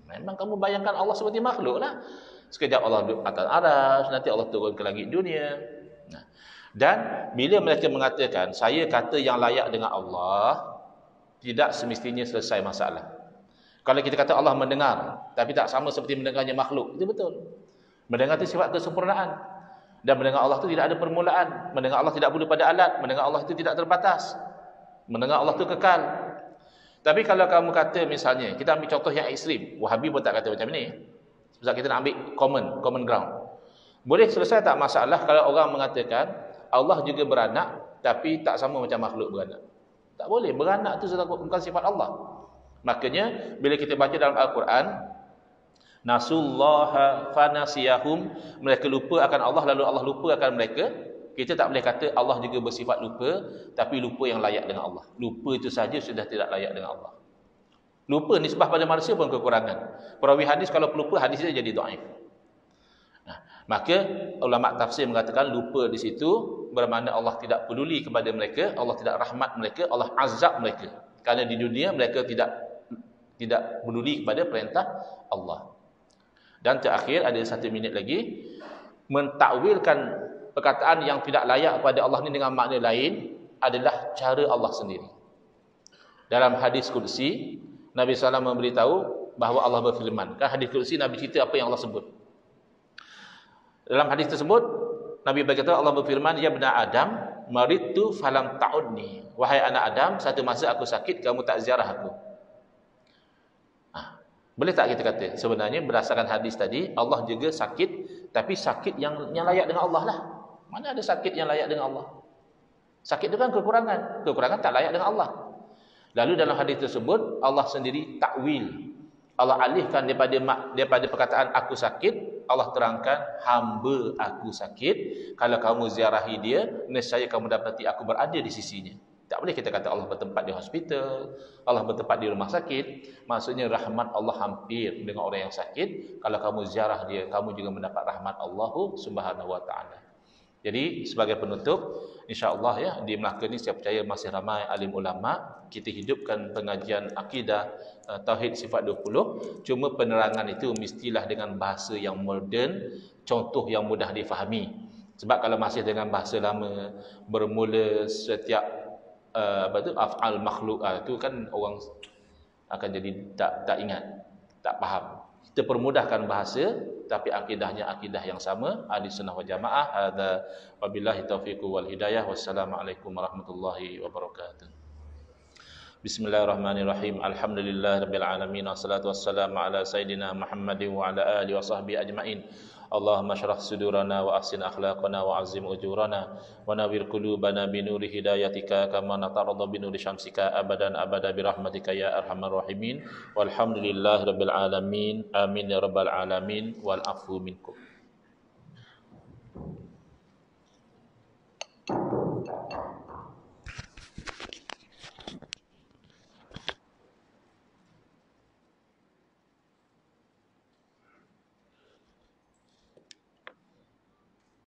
Memang kamu bayangkan Allah seperti makhluk lah. Sekejap Allah duduk atas arasy, nanti Allah turun ke langit dunia. Nah, dan bila mereka mengatakan saya kata yang layak dengan Allah, tidak semestinya selesai masalah. Kalau kita kata Allah mendengar, tapi tak sama seperti mendengarnya makhluk, itu betul. Mendengar itu sifat kesempurnaan. Dan mendengar Allah itu tidak ada permulaan. Mendengar Allah tidak perlu pada alat. Mendengar Allah itu tidak terbatas. Mendengar Allah itu kekal. Tapi kalau kamu kata misalnya, kita ambil contoh yang ekstrim. Wahabi pun tak kata macam ni. Sebab kita nak ambil common ground. Boleh selesai tak masalah kalau orang mengatakan Allah juga beranak, tapi tak sama macam makhluk beranak? Tak boleh. Beranak itu bukan sifat Allah. Makanya bila kita baca dalam Al-Quran, nasullaha fanasiyahum, mereka lupa akan Allah lalu Allah lupa akan mereka. Kita tak boleh kata Allah juga bersifat lupa, tapi lupa yang layak dengan Allah. Lupa itu saja sudah tidak layak dengan Allah. Lupa nisbah pada manusia pun kekurangan. Perawi hadis kalau pelupa, hadisnya jadi dhaif. Nah, maka ulama tafsir mengatakan lupa di situ bermakna Allah tidak peduli kepada mereka, Allah tidak rahmat mereka, Allah azab mereka. Kerana di dunia mereka tidak peduli kepada perintah Allah. Dan terakhir ada 1 minit lagi, mentakwilkan perkataan yang tidak layak kepada Allah ni dengan makna lain adalah cara Allah sendiri. Dalam hadis kursi, Nabi SAW memberitahu bahawa Allah berfirman. Kan hadis kursi Nabi cerita apa yang Allah sebut. Dalam hadis tersebut Nabi berkata, Allah berfirman, ya bena Adam, maridtu falam ta'udni. Wahai anak Adam, satu masa aku sakit, kamu tak ziarah aku. Boleh tak kita kata sebenarnya berdasarkan hadis tadi Allah juga sakit, tapi sakit yang layak dengan Allah lah. Mana ada sakit yang layak dengan Allah? Sakit itu kan kekurangan. Kekurangan tak layak dengan Allah. Lalu dalam hadis tersebut Allah sendiri takwil. Allah alihkan daripada perkataan aku sakit, Allah terangkan hamba aku sakit. Kalau kamu ziarahi dia, nescaya kamu dapati aku berada di sisinya. Tak boleh kita kata Allah bertempat di hospital, Allah bertempat di rumah sakit. Maksudnya rahmat Allah hampir dengan orang yang sakit. Kalau kamu ziarah dia, kamu juga mendapat rahmat Allah Subhanahu wa taala. Jadi sebagai penutup, insya-Allah ya, di Melaka ni saya percaya masih ramai alim ulama. Kita hidupkan pengajian akidah tauhid sifat 20. Cuma penerangan itu mestilah dengan bahasa yang moden, contoh yang mudah difahami. Sebab kalau masih dengan bahasa lama, bermula setiap af'al makhluk, itu kan orang akan jadi tak ingat, tak faham. Kita permudahkan bahasa, tapi akidahnya akidah yang sama, ahli sunnah wal jamaah. Hadza wabillahi taufiq wal hidayah. Wassalamualaikum warahmatullahi wabarakatuh. Bismillahirrahmanirrahim. Alhamdulillahirabbil alamin, wassalatu wassalamu ala sayidina Muhammadin wa ala alihi washabbihi ajmain. Allahumma syrah sudurana wa ahsin akhlaqana wa azim ujurana wa nawwir qulubana bi nuri hidayatika kama natarada bi nuri syamsika abadan abada bi rahmatika ya arhamar rahimin. Walhamdulillahirabbil alamin. Amin ya rabbal alamin. Wal afu minkum.